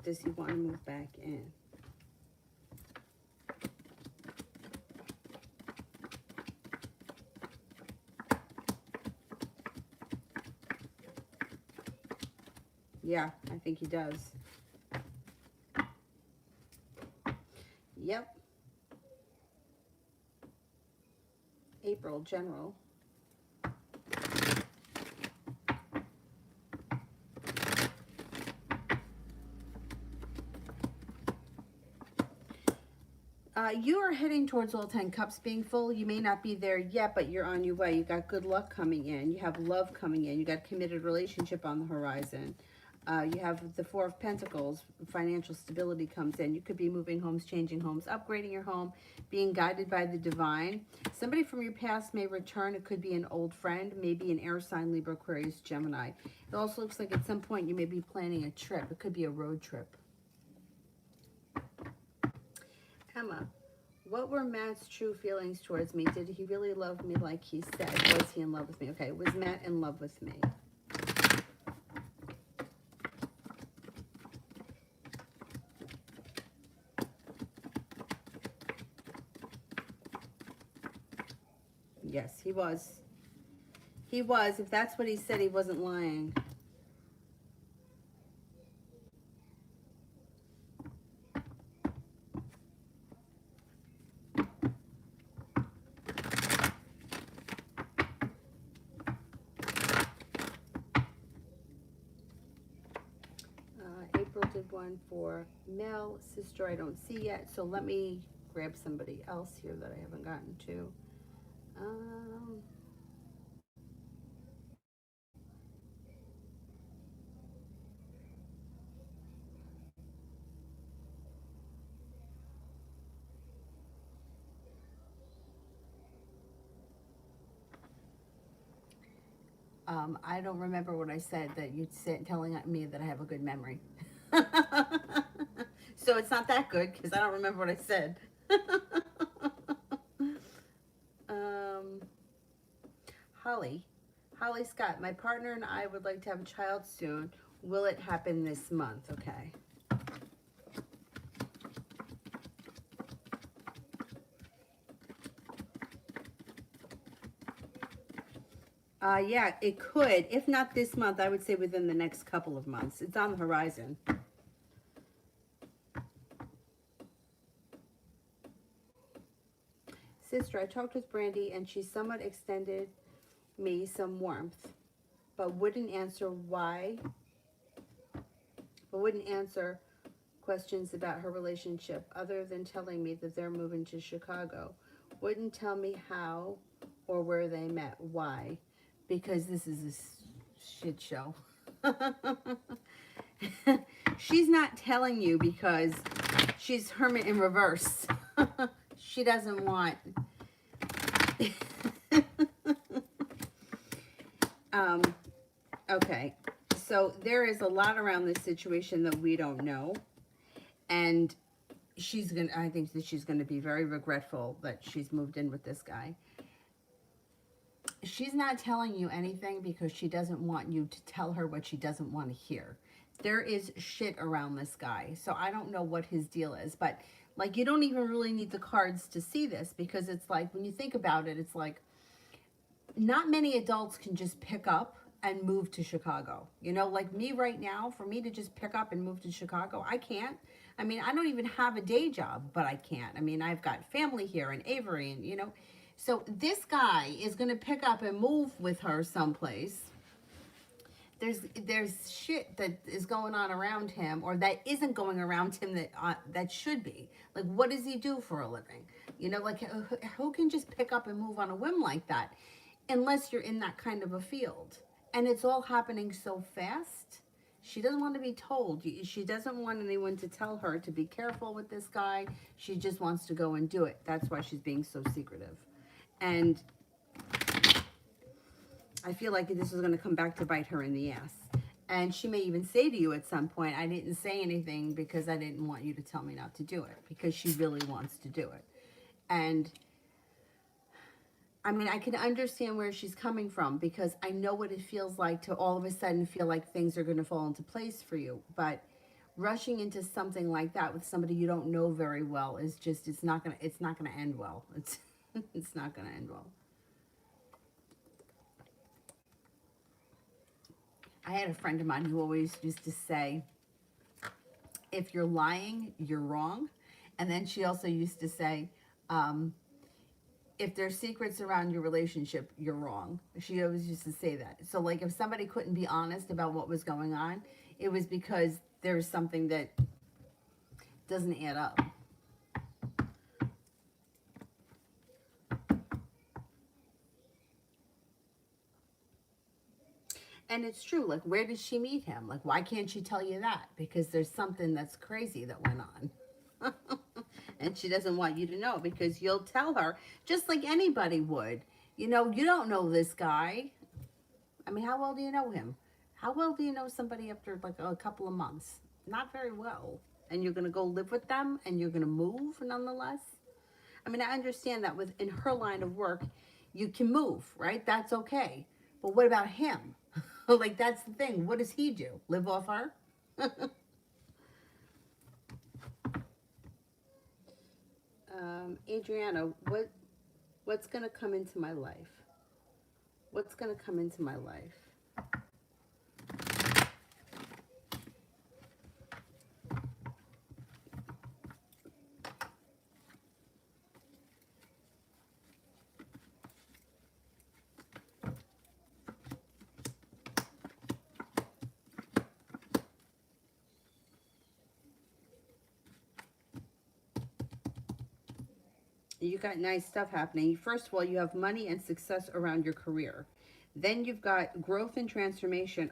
S1: Does he want to move back in? Yeah, I think he does. Yep. April, general. You are heading towards all 10 cups being full. You may not be there yet, but you're on your way. You got good luck coming in. You have love coming in. You got a committed relationship on the horizon. You have the Four of Pentacles. Financial stability comes in. You could be moving homes, changing homes, upgrading your home, being guided by the divine. Somebody from your past may return. It could be an old friend, maybe an air sign, Libra, Aquarius, Gemini. It also looks like at some point you may be planning a trip. It could be a road trip. Emma, what were Matt's true feelings towards me? Did he really love me like he said? Was he in love with me? Okay, was Matt in love with me? Yes, he was. He was. If that's what he said, he wasn't lying. April did one for Mel. Sister, I don't see yet. So let me grab somebody else here that I haven't gotten to. I don't remember what I said that you'd said, telling me that I have a good memory. So it's not that good because I don't remember what I said. Holly Scott, my partner and I would like to have a child soon. Will it happen this month? Okay. Yeah, it could. If not this month, I would say within the next couple of months. It's on the horizon. Sister, I talked with Brandy and she somewhat extended me some warmth, but wouldn't answer why, but wouldn't answer questions about her relationship other than telling me that they're moving to Chicago. Wouldn't tell me how or where they met. Why? Because this is a shit show. She's not telling you because she's hermit in reverse. She doesn't want... Okay, so there is a lot around this situation that we don't know. And I think that she's gonna be very regretful that she's moved in with this guy. She's not telling you anything because she doesn't want you to tell her what she doesn't want to hear. There is shit around this guy. So I don't know what his deal is, but like, you don't even really need the cards to see this, because it's like, when you think about it, it's like, not many adults can just pick up and move to Chicago. You know, like me right now, for me to just pick up and move to Chicago, I can't. I mean, I don't even have a day job, but I can't. I mean, I've got family here in Avery, and you know, so this guy is going to pick up and move with her someplace. There's shit that is going on around him, or that isn't going around him, that should be. Like, what does he do for a living? You know, like who can just pick up and move on a whim like that, unless you're in that kind of a field. And it's all happening so fast. She doesn't want to be told. She doesn't want anyone to tell her to be careful with this guy. She just wants to go and do it. That's why she's being so secretive. And I feel like this is going to come back to bite her in the ass. And she may even say to you at some point, I didn't say anything because I didn't want you to tell me not to do it, because she really wants to do it. And I mean, I can understand where she's coming from, because I know what it feels like to all of a sudden feel like things are going to fall into place for you. But rushing into something like that with somebody you don't know very well is just, it's not going to end well. It's not going to end well. I had a friend of mine who always used to say, if you're lying, you're wrong. And then she also used to say, if there's secrets around your relationship, you're wrong. She always used to say that. So like if somebody couldn't be honest about what was going on, it was because there's something that doesn't add up. And it's true. Like, where did she meet him? Like, why can't she tell you that? Because there's something that's crazy that went on. And she doesn't want you to know, because you'll tell her, just like anybody would. You know, you don't know this guy. I mean, how well do you know him? How well do you know somebody after like a couple of months? Not very well. And you're going to go live with them, and you're going to move nonetheless. I mean, I understand that within her line of work, you can move, right? That's okay. But what about him? Like, that's the thing. What does he do? Live off her? Adriana, what's going to come into my life? What's going to come into my life? You got nice stuff happening. First of all, you have money and success around your career. Then you've got growth and transformation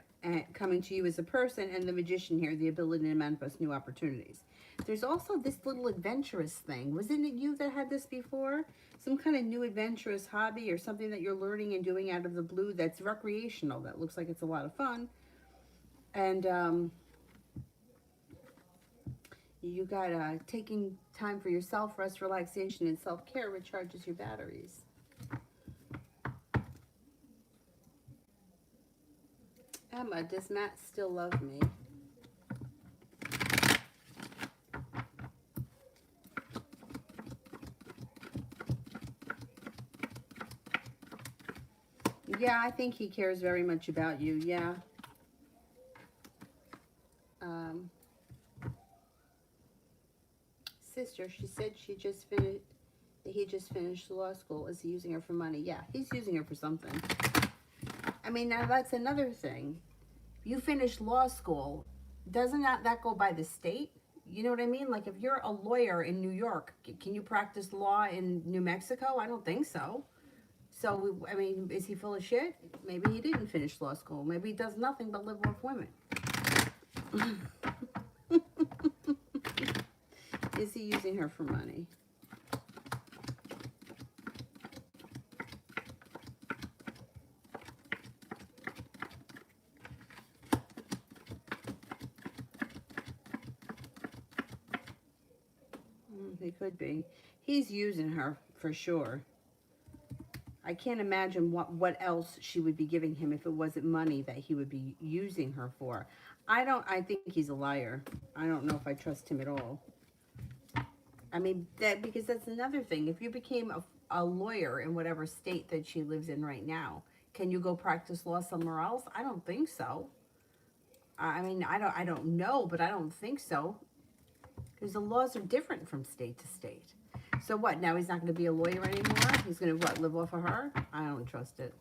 S1: coming to you as a person, and the magician here, the ability to manifest new opportunities. There's also this little adventurous thing. Wasn't it you that had this before? Some kind of new adventurous hobby, or something that you're learning and doing out of the blue that's recreational, that looks like it's a lot of fun. And you got taking time for yourself, rest, relaxation, and self-care recharges your batteries. Emma, does Matt still love me? Yeah, I think he cares very much about you. Yeah. Sister, she said he just finished law school. Is he using her for money? Yeah, he's using her for something. I mean, now that's another thing. You finish law school, doesn't that go by the state? You know what I mean? Like, if you're a lawyer in New York, can you practice law in New Mexico? I don't think so. So, I mean, is he full of shit? Maybe he didn't finish law school. Maybe he does nothing but live off women. Is he using her for money? He could be. He's using her for sure. I can't imagine what else she would be giving him if it wasn't money that he would be using her for. I think he's a liar. I don't know if I trust him at all. I mean, because that's another thing. If you became a lawyer in whatever state that she lives in right now, Can you go practice law somewhere else? I don't think so. I mean, I don't know, but I don't think so. Because the laws are different from state to state. So what, now he's not going to be a lawyer anymore? He's going to, what, live off of her? I don't trust it.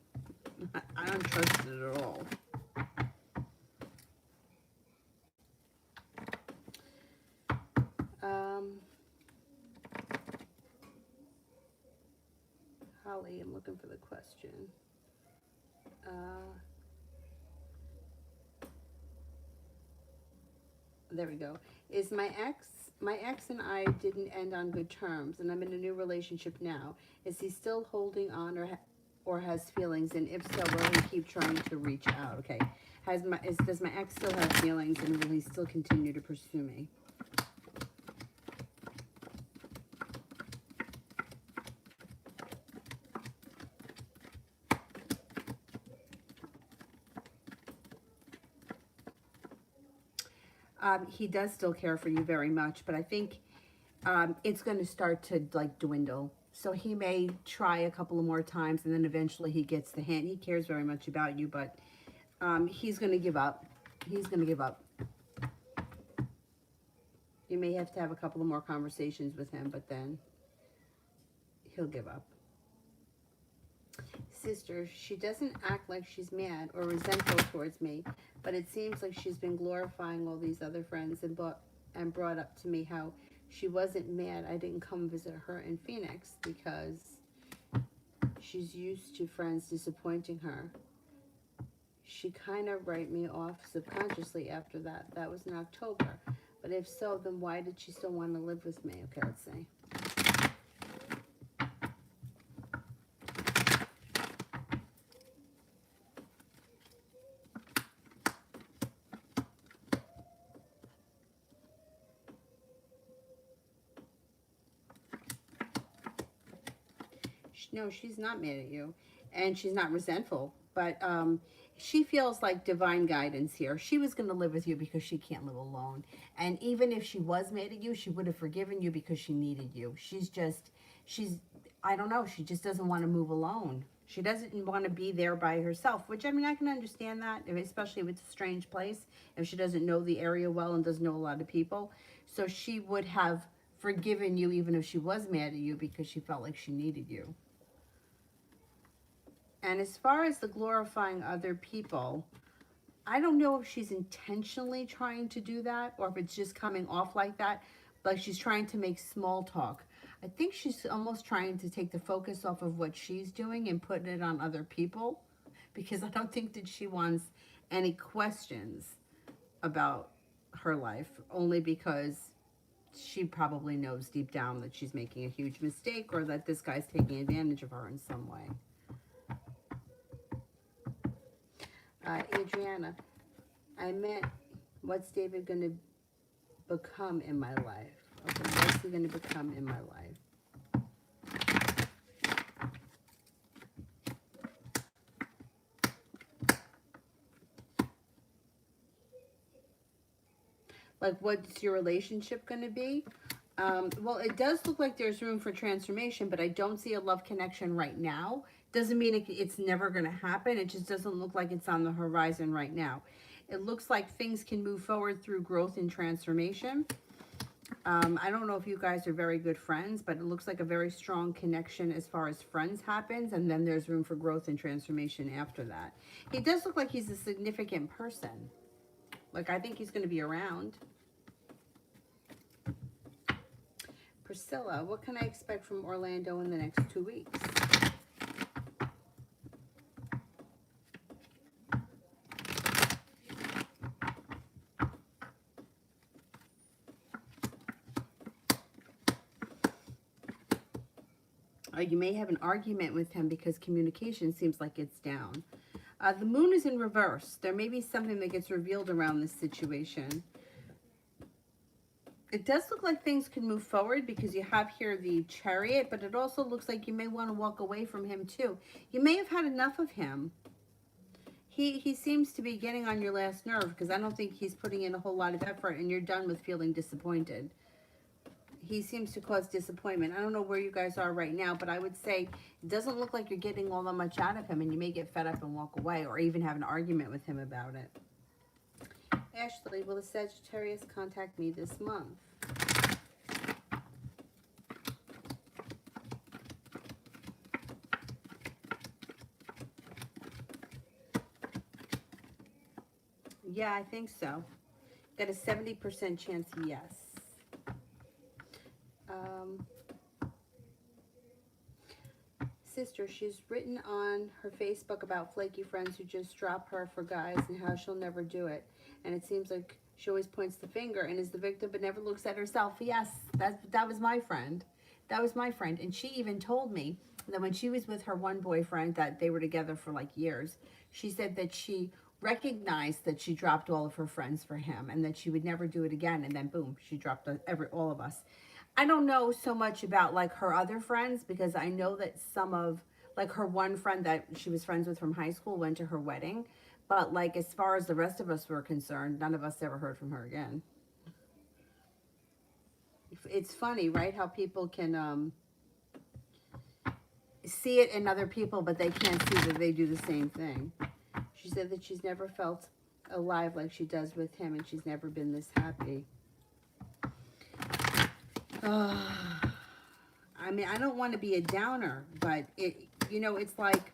S1: I don't trust it at all. Holly, I'm looking for the question. There we go. Is my ex and I didn't end on good terms, and I'm in a new relationship now. Is he still holding on, or has feelings? And if so, will he keep trying to reach out? Okay. Does my ex still have feelings, and will he still continue to pursue me? He does still care for you very much, but I think it's going to start to like dwindle. So he may try a couple of more times, and then eventually he gets the hint. He cares very much about you, but he's going to give up. He's going to give up. You may have to have a couple of more conversations with him, but then he'll give up. Sister, she doesn't act like she's mad or resentful towards me, but it seems like she's been glorifying all these other friends and brought up to me how she wasn't mad I didn't come visit her in Phoenix because she's used to friends disappointing her. She kind of write me off subconsciously after that. That was in October. But if so, then why did she still want to live with me? Okay, let's see. No, she's not mad at you, and she's not resentful, but she feels like divine guidance here. She was going to live with you because she can't live alone, and even if she was mad at you, she would have forgiven you because she needed you. I don't know, she just doesn't want to move alone. She doesn't want to be there by herself, which, I mean, I can understand that, especially if it's a strange place, if she doesn't know the area well and doesn't know a lot of people. So she would have forgiven you even if she was mad at you because she felt like she needed you. And as far as the glorifying other people, I don't know if she's intentionally trying to do that or if it's just coming off like that, like she's trying to make small talk. I think she's almost trying to take the focus off of what she's doing and putting it on other people, because I don't think that she wants any questions about her life, only because she probably knows deep down that she's making a huge mistake or that this guy's taking advantage of her in some way. Adriana, I meant, what's David going to become in my life? Okay, what's he going to become in my life? Like, what's your relationship going to be? Well, it does look like there's room for transformation, but I don't see a love connection right now. Doesn't mean it's never going to happen. It just doesn't look like it's on the horizon right now. It looks like things can move forward through growth and transformation. I don't know if you guys are very good friends, but it looks like a very strong connection as far as friends happens, and then there's room for growth and transformation after that. He does look like he's a significant person. Like, I think he's going to be around. Priscilla, what can I expect from Orlando in the next 2 weeks? You may have an argument with him because communication seems like it's down. The moon is in reverse. There may be something that gets revealed around this situation. It does look like things can move forward because you have here the Chariot, but it also looks like you may want to walk away from him too. You may have had enough of him. He seems to be getting on your last nerve because I don't think he's putting in a whole lot of effort, and you're done with feeling disappointed. he seems to cause disappointment. I don't know where you guys are right now, but I would say it doesn't look like you're getting all that much out of him, and you may get fed up and walk away, or even have an argument with him about it. Ashley, will the Sagittarius contact me this month? Yeah, I think so. Got a 70% chance, yes. Sister, she's written on her Facebook about flaky friends who just drop her for guys and how she'll never do it. And it seems like she always points the finger and is the victim but never looks at herself. Yes, that was my friend. That was my friend. And she even told me that when she was with her one boyfriend, that they were together for like years, she said that she recognized that she dropped all of her friends for him and that she would never do it again. And then boom, she dropped all of us. I don't know so much about like her other friends, because I know that some of like her one friend that she was friends with from high school went to her wedding. But like as far as the rest of us were concerned, none of us ever heard from her again. It's funny, right? How people can see it in other people, but they can't see that they do the same thing. She said that she's never felt alive like she does with him, and she's never been this happy. I mean, I don't want to be a downer, but it's like,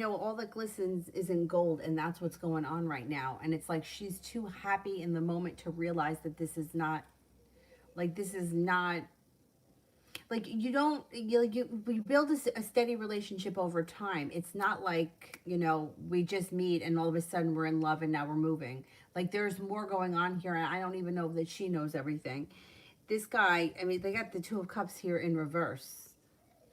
S1: all that glistens is in gold, and that's what's going on right now. And it's like she's too happy in the moment to realize that this is not like we build a steady relationship over time. It's not like we just meet and all of a sudden we're in love and now we're moving. Like there's more going on here, and I don't even know that she knows everything. This guy, I mean, they got the Two of Cups here in reverse.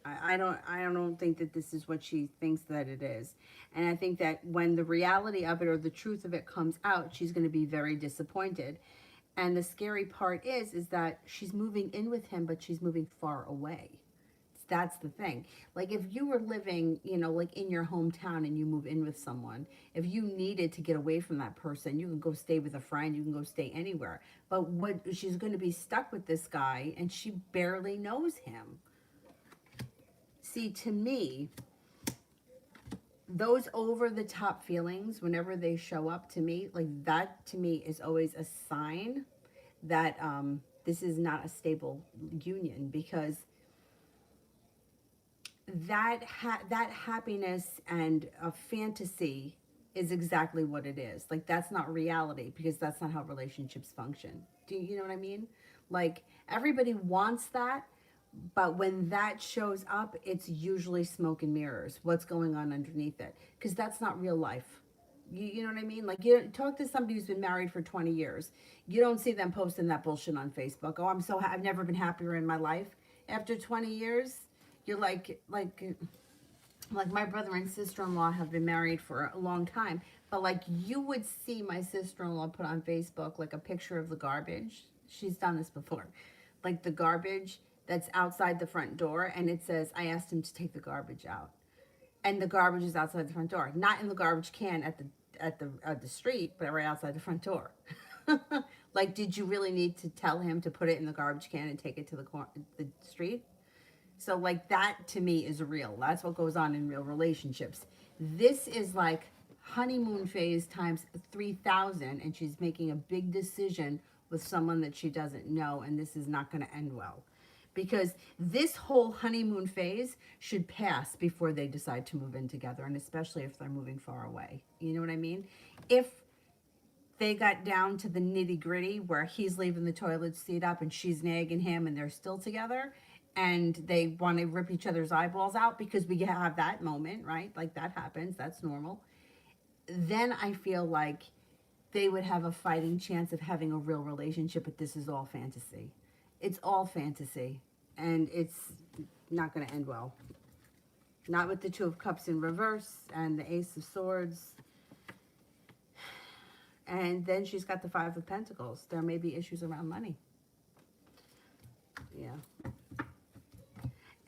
S1: I don't think that this is what she thinks that it is. And I think that when the reality of it or the truth of it comes out, she's going to be very disappointed. And the scary part is that she's moving in with him, but she's moving far away. That's the thing. Like if you were living, like in your hometown and you move in with someone, if you needed to get away from that person, you can go stay with a friend, you can go stay anywhere. But what she's going to be stuck with this guy and she barely knows him. See, to me, those over the top feelings, whenever they show up to me, like that to me is always a sign that this is not a stable union, because that happiness and a fantasy is exactly what it is. Like that's not reality, because that's not how relationships function. Do you know what I mean? Like everybody wants that, but when that shows up, it's usually smoke and mirrors. What's going on underneath it? Because that's not real life. You know what I mean? Like you talk to somebody who's been married for 20 years. You don't see them posting that bullshit on Facebook. Oh, I've never been happier in my life. After 20 years, you're like my brother and sister-in-law have been married for a long time. But like you would see my sister-in-law put on Facebook like a picture of the garbage. She's done this before. Like the garbage that's outside the front door, and it says, I asked him to take the garbage out. And the garbage is outside the front door. Not in the garbage can at the street, but right outside the front door. Like, did you really need to tell him to put it in the garbage can and take it to the street? So like that to me is real. That's what goes on in real relationships. This is like honeymoon phase times 3,000, and she's making a big decision with someone that she doesn't know, and this is not going to end well. Because this whole honeymoon phase should pass before they decide to move in together, and especially if they're moving far away. You know what I mean? If they got down to the nitty gritty where he's leaving the toilet seat up and she's nagging him and they're still together and they want to rip each other's eyeballs out, because we have that moment, right? Like that happens, that's normal. Then I feel like they would have a fighting chance of having a real relationship, but this is all fantasy. It's all fantasy, and it's not going to end well. Not with the Two of Cups in reverse and the Ace of Swords. And then she's got the Five of Pentacles. There may be issues around money. Yeah.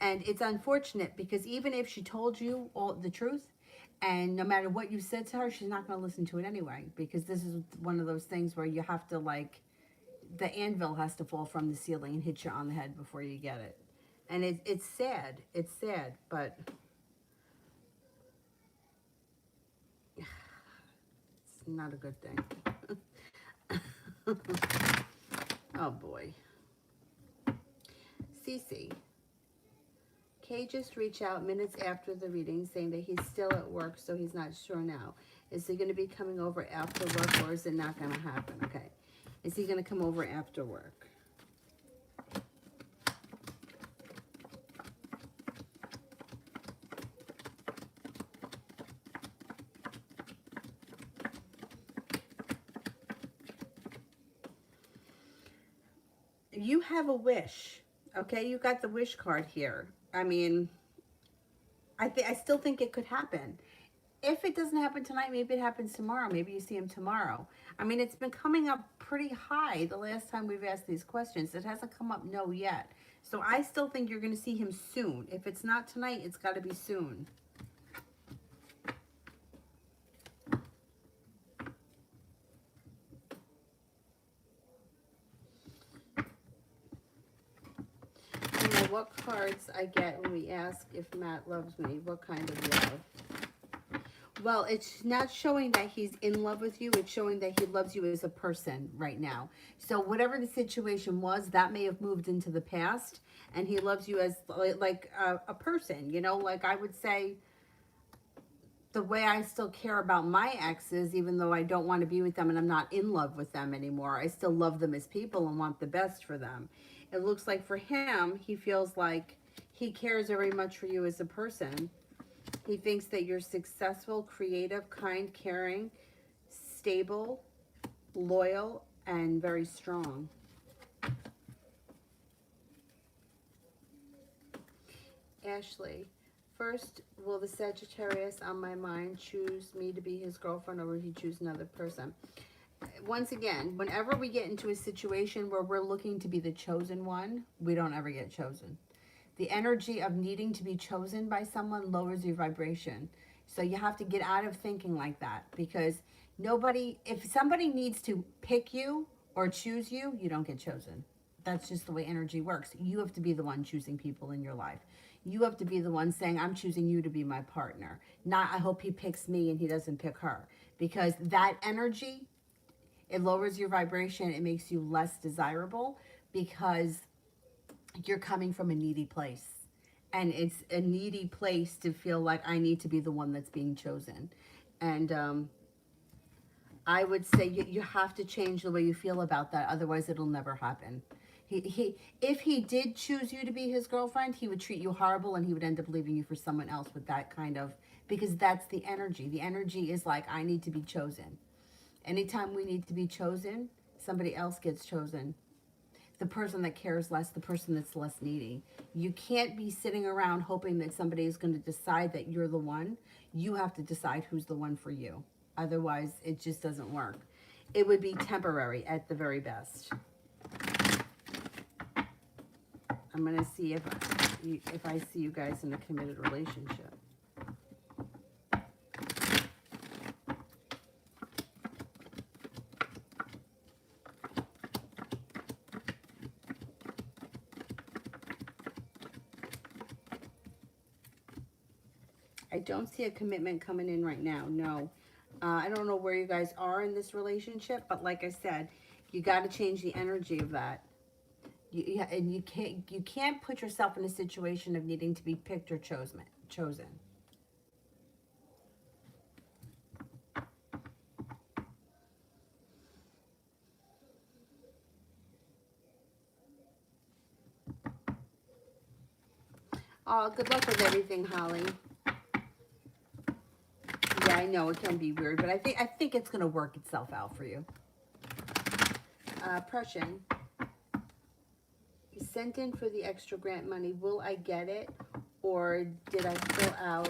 S1: And it's unfortunate, because even if she told you all the truth And no matter what you said to her, she's not going to listen to it anyway, because this is one of those things where you have to, like, the anvil has to fall from the ceiling and hit you on the head before you get it. And it's sad. It's sad, but it's not a good thing. Oh boy. Cece. Kay just reached out minutes after the reading saying that he's still at work, so he's not sure now. Is he going to be coming over after work, or is it not going to happen? Okay. Is he going to come over after work? You have a wish, okay? You got the wish card here. I mean, I still think it could happen. If it doesn't happen tonight, maybe it happens tomorrow. Maybe you see him tomorrow. I mean, it's been coming up pretty high the last time we've asked these questions. It hasn't come up no yet. So I still think you're going to see him soon. If it's not tonight, it's got to be soon. What cards I get when we ask if Matt loves me? What kind of love? Well, it's not showing that he's in love with you. It's showing that he loves you as a person right now. So whatever the situation was, that may have moved into the past, and he loves you as like a person, you know, like I would say the way I still care about my exes, even though I don't want to be with them and I'm not in love with them anymore, I still love them as people and want the best for them. It looks like for him, he feels like he cares very much for you as a person. He thinks that you're successful, creative, kind, caring, stable, loyal, and very strong. Ashley, first, will the Sagittarius on my mind choose me to be his girlfriend, or will he choose another person? Once again, whenever we get into a situation where we're looking to be the chosen one, we don't ever get chosen. The energy of needing to be chosen by someone lowers your vibration. So you have to get out of thinking like that, because if somebody needs to pick you or choose you, you don't get chosen. That's just the way energy works. You have to be the one choosing people in your life. You have to be the one saying, I'm choosing you to be my partner. Not, I hope he picks me and he doesn't pick her. Because that energy, it lowers your vibration. It makes you less desirable, because you're coming from a needy place. And it's a needy place to feel like I need to be the one that's being chosen. And I would say you have to change the way you feel about that. Otherwise, it'll never happen. If he did choose you to be his girlfriend, he would treat you horrible, and he would end up leaving you for someone else with that kind of, because that's the energy. The energy is like, I need to be chosen. Anytime we need to be chosen, somebody else gets chosen. The person that cares less, the person that's less needy. You can't be sitting around hoping that somebody is going to decide that you're the one. You have to decide who's the one for you. Otherwise, it just doesn't work. It would be temporary at the very best. I'm going to see if I see you guys in a committed relationship. I don't see a commitment coming in right now. No. I don't know where you guys are in this relationship, but like I said, you got to change the energy of that. And you can't put yourself in a situation of needing to be picked or chosen. Oh, good luck with everything, Holly. Yeah, I know it can be weird, but I think it's gonna work itself out for you. Prussian. Sent in for the extra grant money. Will I get it, or did I fill out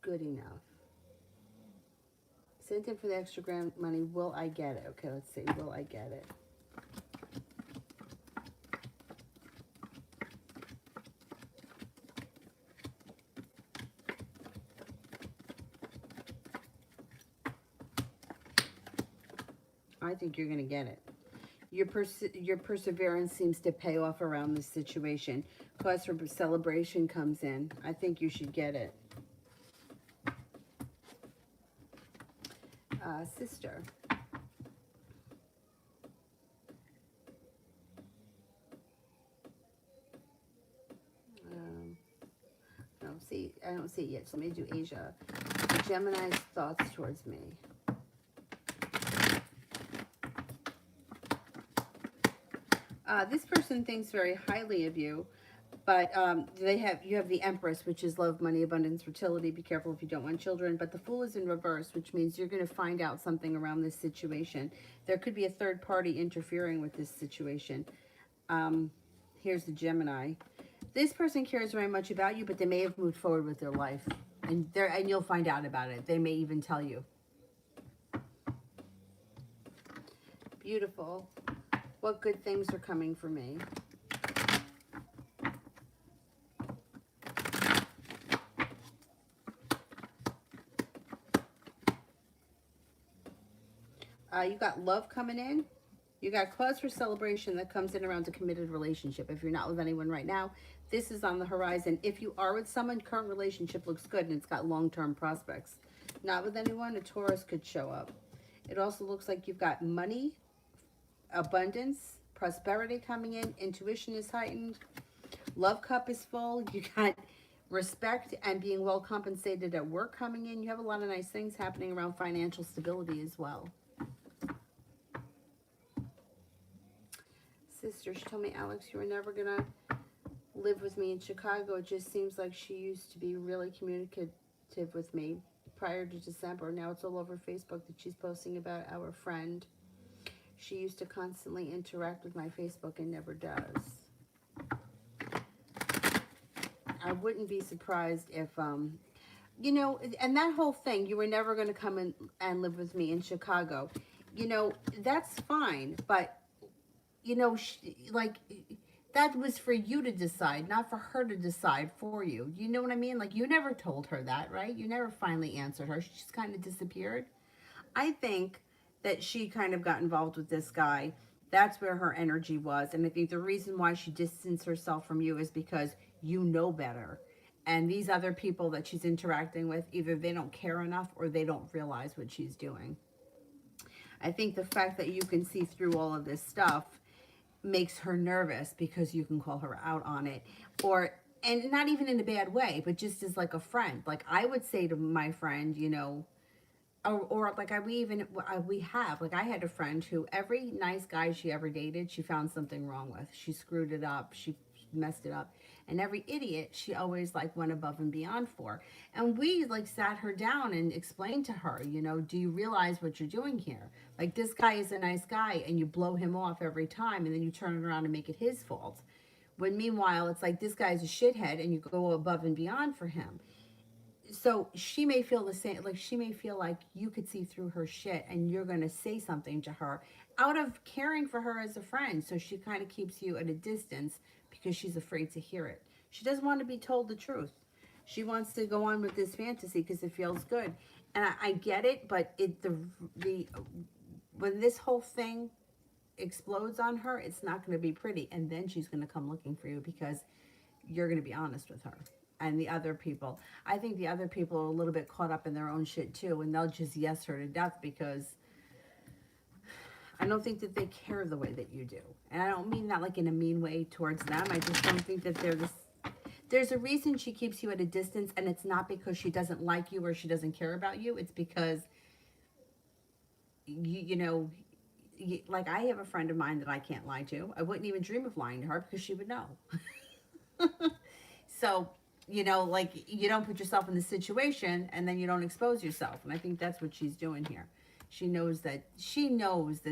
S1: good enough? Sent in for the extra grant money. Will I get it? Okay, let's see. Will I get it? I think you're going to get it. Your perseverance seems to pay off around this situation. Cause for celebration comes in. I think you should get it. Sister. I don't see it yet. So let me do Asia. Gemini's thoughts towards me. This person thinks very highly of you, but you have the Empress, which is love, money, abundance, fertility. Be careful if you don't want children. But the Fool is in reverse, which means you're going to find out something around this situation. There could be a third party interfering with this situation. Here's the Gemini. This person cares very much about you, but they may have moved forward with their life, and you'll find out about it. They may even tell you. Beautiful. What good things are coming for me? You got love coming in. You got cause for celebration that comes in around a committed relationship. If you're not with anyone right now, this is on the horizon. If you are with someone, current relationship looks good and it's got long-term prospects. Not with anyone, a Taurus could show up. It also looks like you've got money, abundance, prosperity coming in. Intuition is heightened. Love cup is full. You got respect and being well compensated at work coming in. You have a lot of nice things happening around financial stability as well. Sister, she told me, Alex, you were never going to live with me in Chicago. It just seems like she used to be really communicative with me prior to December. Now it's all over Facebook that she's posting about our friend. She used to constantly interact with my Facebook and never does. I wouldn't be surprised if, you know, and that whole thing, you were never going to come in and live with me in Chicago. You know, that's fine, but you know, like, that was for you to decide, not for her to decide for you. You know what I mean? Like, you never told her that, right? You never finally answered her. She just kind of disappeared. I think that she kind of got involved with this guy. That's where her energy was. And I think the reason why she distanced herself from you is because you know better. And these other people that she's interacting with, either they don't care enough or they don't realize what she's doing. I think the fact that you can see through all of this stuff makes her nervous because you can call her out on it, and not even in a bad way, but just as like a friend. Like I would say to my friend, you know, or like I had a friend who every nice guy she ever dated, she found something wrong with. She screwed it up. She messed it up. And every idiot she always like went above and beyond for. And we like sat her down and explained to her, you know, do you realize what you're doing here? Like, this guy is a nice guy and you blow him off every time and then you turn it around and make it his fault. When meanwhile, it's like, this guy's a shithead and you go above and beyond for him. So she may feel the same, like she may feel like you could see through her shit and you're going to say something to her out of caring for her as a friend. So she kind of keeps you at a distance because she's afraid to hear it. She doesn't want to be told the truth. She wants to go on with this fantasy because it feels good. And I get it, but when this whole thing explodes on her, it's not going to be pretty. And then she's going to come looking for you because you're going to be honest with her. And the other people, I think the other people are a little bit caught up in their own shit too, and they'll just yes her to death because I don't think that they care the way that you do. And I don't mean that like in a mean way towards them. I just don't think that there's a reason she keeps you at a distance, and it's not because she doesn't like you or she doesn't care about you. It's because, you know, like I have a friend of mine that I can't lie to. I wouldn't even dream of lying to her because she would know. So, you know, like, you don't put yourself in the situation and then you don't expose yourself. And I think that's what she's doing here. She knows that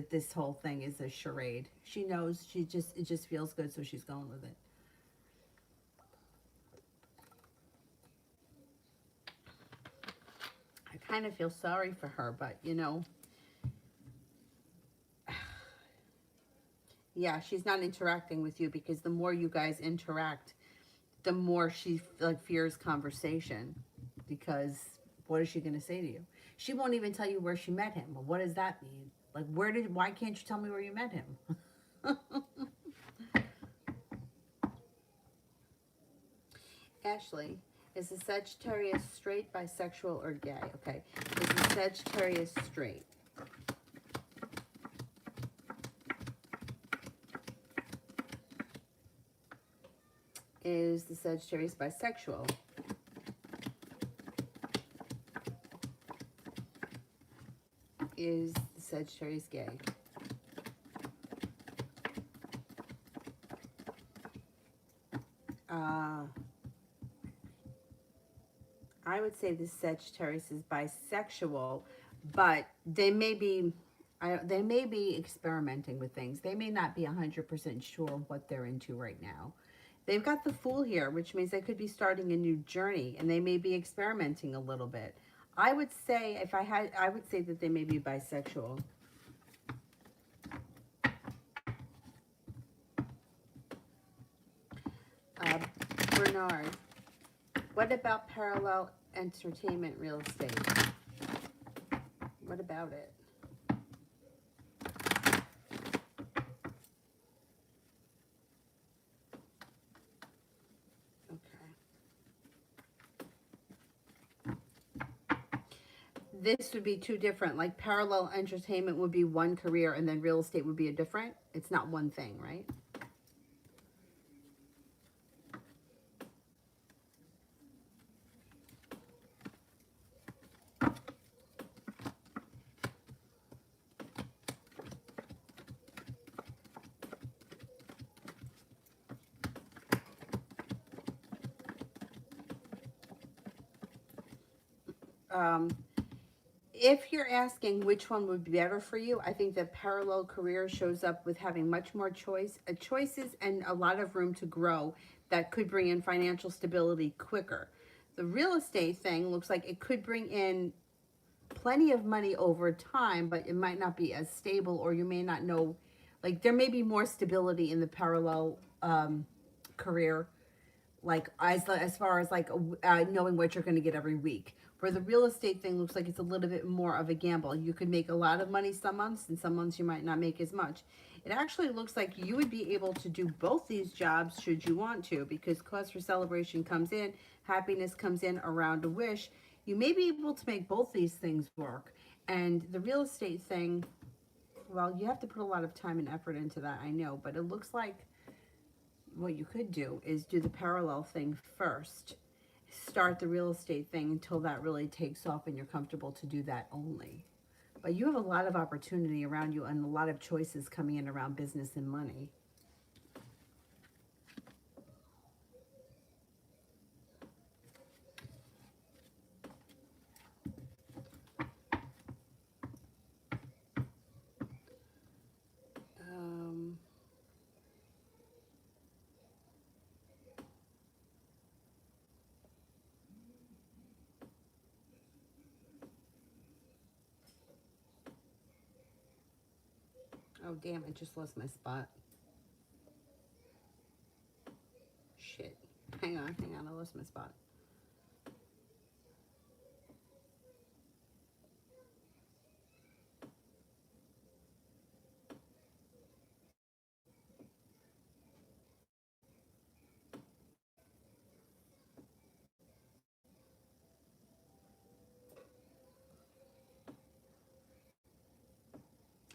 S1: this whole thing is a charade. She knows, it just feels good, so she's going with it. I kind of feel sorry for her, but you know, yeah, she's not interacting with you because the more you guys interact, the more she like fears conversation, because what is she going to say to you? She won't even tell you where she met him. Well, what does that mean?
S2: Like, why can't you tell me where you met him?
S1: Ashley, is the Sagittarius straight, bisexual, or gay? Okay. Is the Sagittarius straight? Is the Sagittarius bisexual? Is the Sagittarius gay? Uh, I would say the Sagittarius is bisexual, but they may be experimenting with things. They may not be 100% sure what they're into right now. They've got the Fool here, which means they could be starting a new journey, and they may be experimenting a little bit. I would say, I would say that they may be bisexual. Uh, Bernard, what about parallel entertainment real estate? What about it? Okay. This would be two different. Like parallel entertainment would be one career and then real estate would be a different. It's not one thing, right? Um, if you're asking which one would be better for you, I think that parallel career shows up with having much more choices and a lot of room to grow that could bring in financial stability quicker. The real estate thing looks like it could bring in plenty of money over time, but it might not be as stable, or you may not know. Like there may be more stability in the parallel career, like as far as like knowing what you're going to get every week. Where the real estate thing looks like it's a little bit more of a gamble. You could make a lot of money some months, and some months you might not make as much. It actually looks like you would be able to do both these jobs should you want to, because cause for celebration comes in, happiness comes in around a wish. You may be able to make both these things work. And the real estate thing, well, you have to put a lot of time and effort into that, I know, but it looks like what you could do is do the parallel thing first. Start the real estate thing until that really takes off and you're comfortable to do that only. But you have a lot of opportunity around you and a lot of choices coming in around business and money. Um, oh, damn, I just lost my spot. Shit. Hang on, I lost my spot.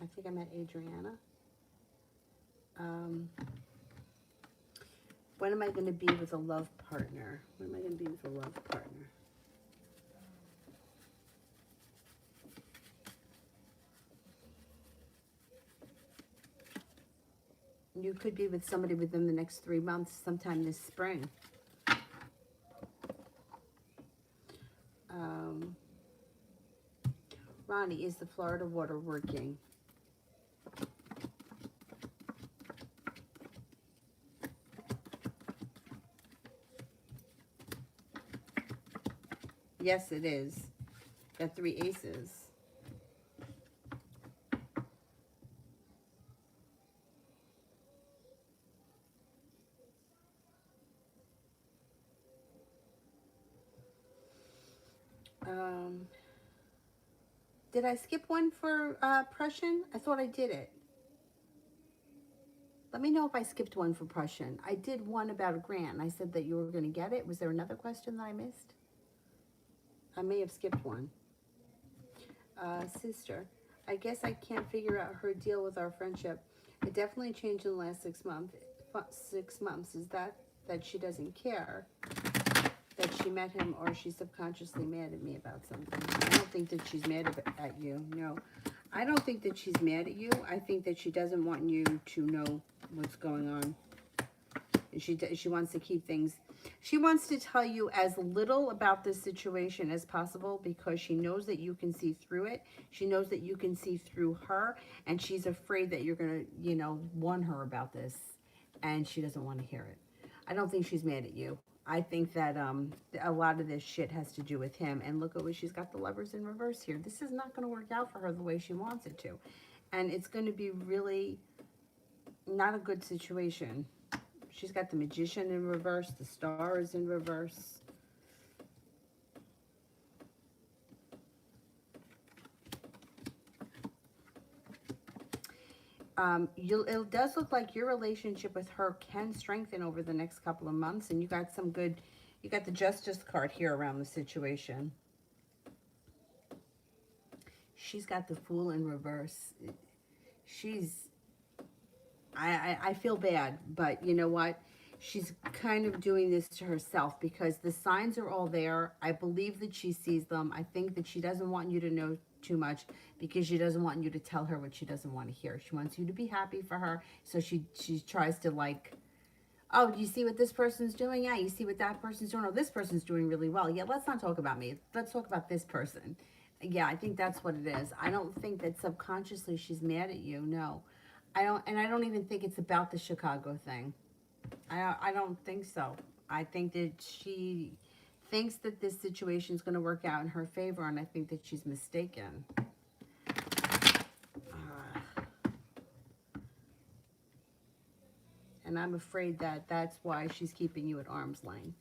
S1: I think I met Adriana. Um, when am I going to be with a love partner? When am I going to be with a love partner? You could be with somebody within the next 3 months, sometime this spring. Um, Ronnie, is the Florida water working? Yes, it is. Got 3 aces. Um, Did I skip one for Prussian? I thought I did it. Let me know if I skipped one for Prussian. I did one about a grant, and I said that you were going to get it. Was there another question that I missed? I may have skipped one. Sister, I guess I can't figure out her deal with our friendship. It definitely changed in the last 6 months. 6 months. Is that she doesn't care that she met him, or she's subconsciously mad at me about something? I don't think that she's mad at you. No, I don't think that she's mad at you. I think that she doesn't want you to know what's going on. And she wants to keep things. She wants to tell you as little about this situation as possible because she knows that you can see through it. She knows that you can see through her, and she's afraid that you're going to, warn her about this, and she doesn't want to hear it. I don't think she's mad at you. I think that a lot of this shit has to do with him. And look at what she's got, the Lovers in reverse here. This is not going to work out for her the way she wants it to. And it's going to be really not a good situation. She's got the Magician in reverse. The Star is in reverse. It does look like your relationship with her can strengthen over the next couple of months, and you got the Justice card here around the situation. She's got the Fool in reverse. I feel bad, but you know what? She's kind of doing this to herself because the signs are all there. I believe that she sees them. I think that she doesn't want you to know too much because she doesn't want you to tell her what she doesn't want to hear. She wants you to be happy for her. So she tries to oh, do you see what this person's doing? Yeah, you see what that person's doing? Oh, this person's doing really well. Yeah, let's not talk about me. Let's talk about this person. Yeah, I think that's what it is. I don't think that subconsciously she's mad at you. No. I don't even think it's about the Chicago thing. I don't think so. I think that she thinks that this situation is going to work out in her favor, and I think that she's mistaken. And I'm afraid that that's why she's keeping you at arm's length.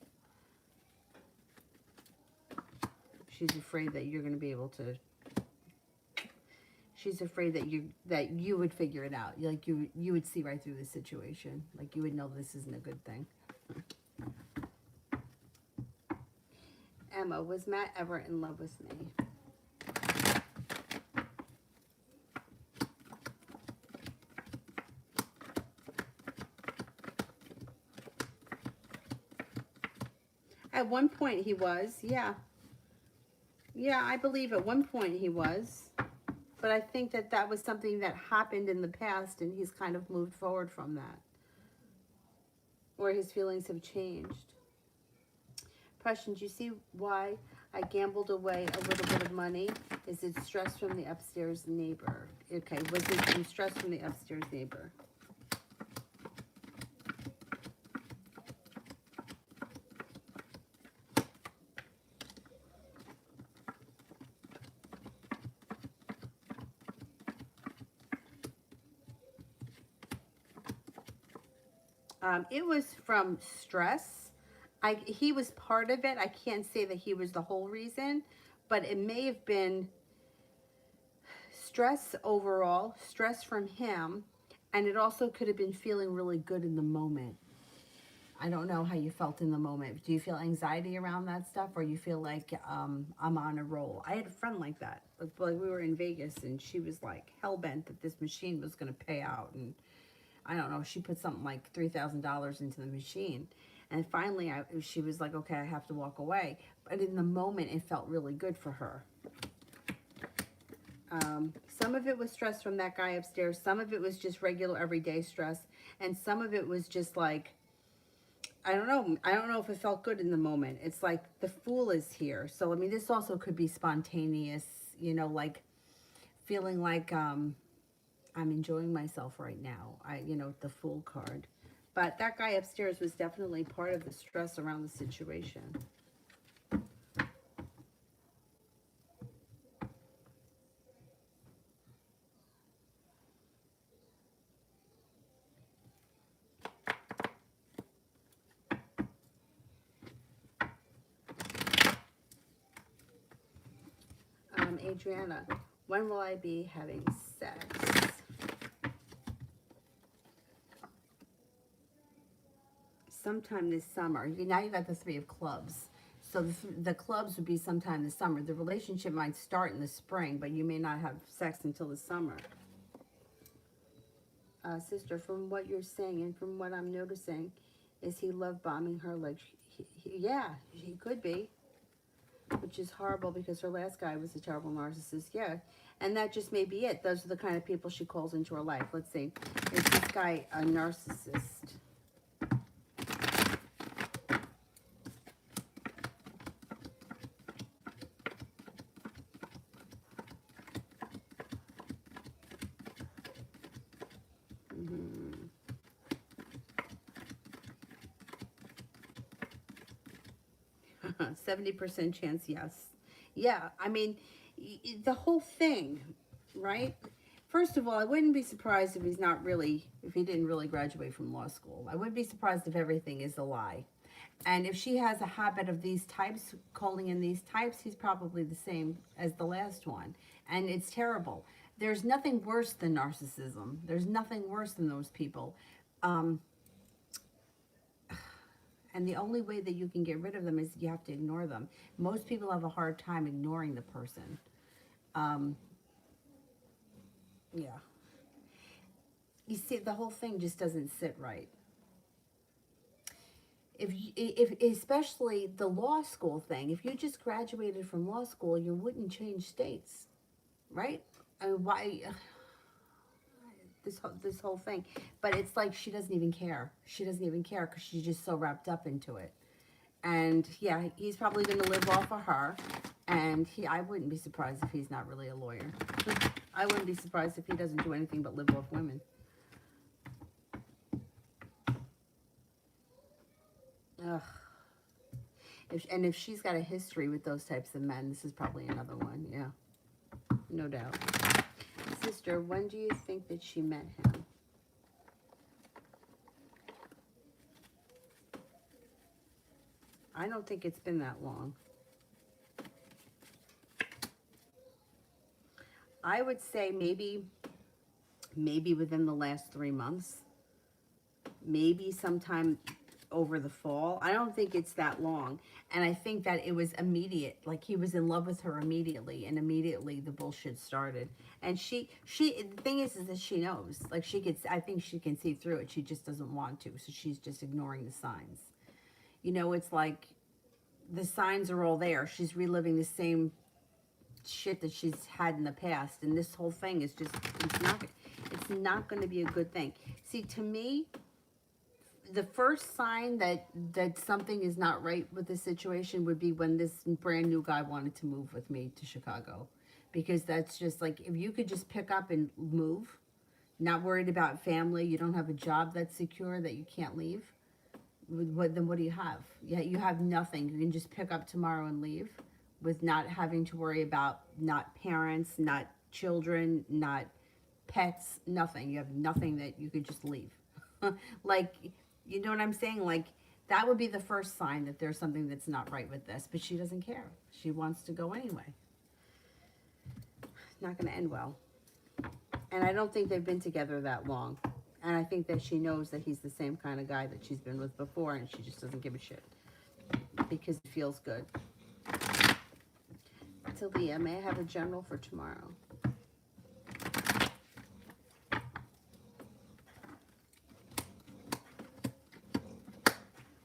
S1: She's afraid that you're going to be able to. She's afraid that you would figure it out. Like you would see right through the situation. Like you would know this isn't a good thing. Emma, was Matt ever in love with me? At one point he was, yeah. Yeah, I believe at one point he was. But I think that that was something that happened in the past, and he's kind of moved forward from that. Or his feelings have changed. Question, do you see why I gambled away a little bit of money? Is it stress from the upstairs neighbor? Okay, was it some stress from the upstairs neighbor? It was from stress. He was part of it. I can't say that he was the whole reason, but it may have been stress overall, stress from him, and it also could have been feeling really good in the moment. I don't know how you felt in the moment. Do you feel anxiety around that stuff, or you feel like I'm on a roll? I had a friend like that. Like we were in Vegas, and she was like hell-bent that this machine was going to pay out, and I don't know, she put something like $3,000 into the machine. And finally, she was like, okay, I have to walk away. But in the moment, it felt really good for her. Some of it was stress from that guy upstairs. Some of it was just regular everyday stress. And some of it was just like, I don't know. I don't know if it felt good in the moment. It's like the Fool is here. So, I mean, this also could be spontaneous, like feeling like, I'm enjoying myself right now. The Fool card. But that guy upstairs was definitely part of the stress around the situation. Adriana, When will I be having sex? Sometime this summer. Now you got the Three of Clubs. So the clubs would be sometime this summer. The relationship might start in the spring, but you may not have sex until the summer. Sister, from what you're saying and from what I'm noticing, is he love bombing her? Like, yeah, he could be. Which is horrible because her last guy was a terrible narcissist. Yeah, and that just may be it. Those are the kind of people she calls into her life. Let's see. Is this guy a narcissist? 70% chance, yes. Yeah, I mean, the whole thing, right? First of all, I wouldn't be surprised if if he didn't really graduate from law school. I wouldn't be surprised if everything is a lie. And if she has a habit of these types, calling in these types, he's probably the same as the last one. And it's terrible. There's nothing worse than narcissism. There's nothing worse than those people. And the only way that you can get rid of them is you have to ignore them. Most people have a hard time ignoring the person. Yeah. You see, the whole thing just doesn't sit right. If especially the law school thing, if you just graduated from law school, you wouldn't change states, right? I mean, why? This whole thing, but it's like she doesn't even care. She doesn't even care because she's just so wrapped up into it. And yeah, he's probably going to live off of her. And I wouldn't be surprised if he's not really a lawyer. I wouldn't be surprised if he doesn't do anything but live off women. Ugh. If she's got a history with those types of men, this is probably another one. Yeah, no doubt. Sister, when do you think that she met him? I don't think it's been that long. I would say maybe within the last 3 months. Maybe sometime over the fall. I don't think it's that long. And I think that it was immediate. Like he was in love with her immediately, and immediately the bullshit started. And the thing is that she knows. Like I think she can see through it. She just doesn't want to. So she's just ignoring the signs. You know, it's like the signs are all there. She's reliving the same shit that she's had in the past. And this whole thing is just, it's not going to be a good thing. See, to me, the first sign that something is not right with the situation would be when this brand new guy wanted to move with me to Chicago. Because that's just like, if you could just pick up and move, not worried about family, you don't have a job that's secure, that you can't leave, then what do you have? Yeah, you have nothing. You can just pick up tomorrow and leave with not having to worry about not parents, not children, not pets, nothing. You have nothing that you could just leave. Like, you know what I'm saying? Like, that would be the first sign that there's something that's not right with this. But she doesn't care. She wants to go anyway. Not going to end well. And I don't think they've been together that long. And I think that she knows that he's the same kind of guy that she's been with before, and she just doesn't give a shit. Because it feels good. Talia, may I have a general for tomorrow?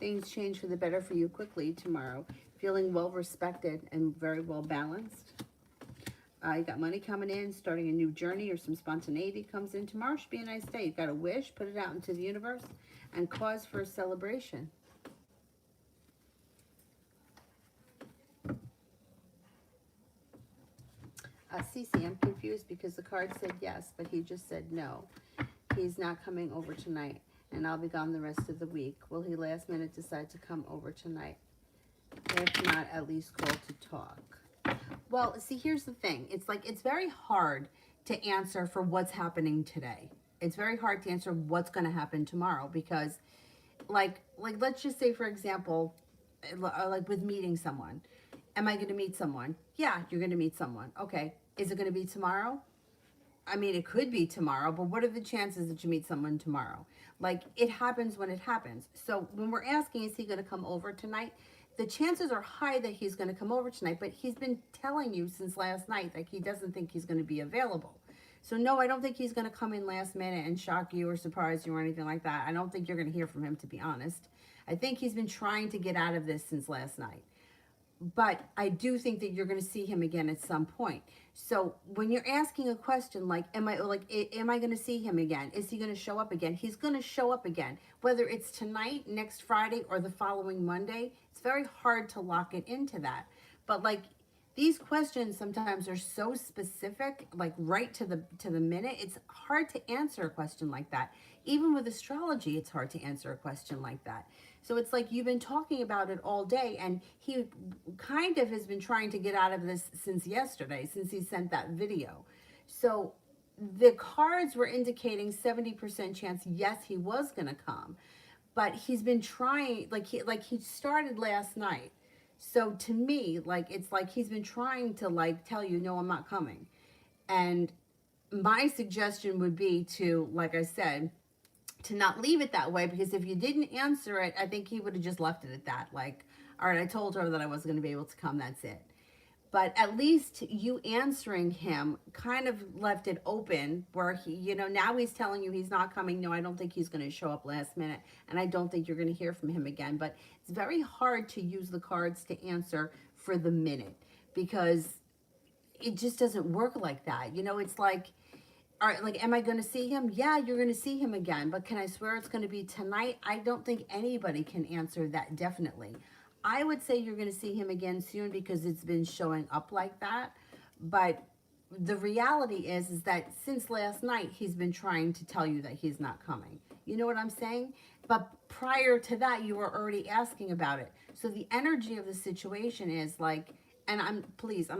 S1: Things change for the better for you quickly tomorrow. Feeling well respected and very well balanced. You got money coming in, starting a new journey, or some spontaneity comes in. Tomorrow should be a nice day. You've got a wish, put it out into the universe, and cause for a celebration. Cece, I'm confused because the card said yes, but he just said no. He's not coming over tonight, and I'll be gone the rest of the week. Will he last minute decide to come over tonight? If not, at least call to talk. Well, see, here's the thing. It's like, it's very hard to answer for what's happening today. It's very hard to answer what's going to happen tomorrow because, like, let's just say, for example, like with meeting someone. Am I going to meet someone? Yeah, you're going to meet someone. Okay. Is it going to be tomorrow? I mean, it could be tomorrow, but what are the chances that you meet someone tomorrow? Like, it happens when it happens. So when we're asking, is he going to come over tonight? The chances are high that he's going to come over tonight, but he's been telling you since last night that he doesn't think he's going to be available. So no, I don't think he's going to come in last minute and shock you or surprise you or anything like that. I don't think you're going to hear from him, to be honest. I think he's been trying to get out of this since last night. But I do think that you're going to see him again at some point. So when you're asking a question like, am I going to see him again? Is he going to show up again? He's going to show up again. Whether it's tonight, next Friday, or the following Monday, it's very hard to lock it into that. But like, these questions sometimes are so specific, like right to the minute. It's hard to answer a question like that. Even with astrology, it's hard to answer a question like that. So it's like you've been talking about it all day, and he kind of has been trying to get out of this since yesterday, since he sent that video. So the cards were indicating 70% chance, yes, he was going to come. But he's been trying, like he started last night. So to me, like, it's like he's been trying to like tell you, no, I'm not coming. And my suggestion would be to, like I said, to not leave it that way, because if you didn't answer it, I think he would have just left it at that. Like, all right, I told her that I wasn't going to be able to come. That's it. But at least you answering him kind of left it open where he, you know, now he's telling you he's not coming. No, I don't think he's going to show up last minute. And I don't think you're going to hear from him again. But it's very hard to use the cards to answer for the minute, because it just doesn't work like that. You know, it's like, all right, like, am I going to see him? Yeah, you're going to see him again. But can I swear it's going to be tonight? I don't think anybody can answer that definitely. I would say you're going to see him again soon because it's been showing up like that. But the reality is that since last night, he's been trying to tell you that he's not coming. You know what I'm saying? But prior to that, you were already asking about it. So the energy of the situation is like, and I'm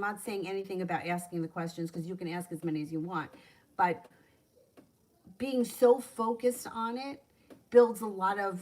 S1: not saying anything about asking the questions, because you can ask as many as you want. But being so focused on it builds a lot of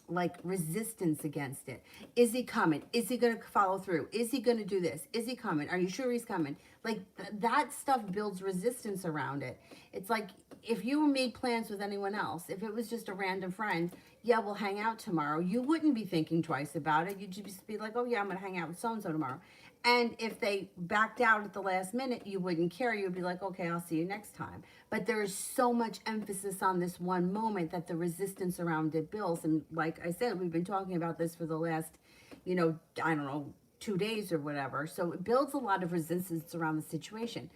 S1: like resistance against it. Is he coming? Is he going to follow through? Is he going to do this? Is he coming? Are you sure he's coming? Like that stuff builds resistance around it. It's like if you made plans with anyone else, if it was just a random friend, yeah, we'll hang out tomorrow, you wouldn't be thinking twice about it. You'd just be like, oh yeah, I'm going to hang out with so-and-so tomorrow. And if they backed out at the last minute, you wouldn't care. You'd be like, okay, I'll see you next time. But there is so much emphasis on this one moment that the resistance around it builds. And like I said, we've been talking about this for the last, you know, I don't know, 2 days or whatever. So it builds a lot of resistance around the situation.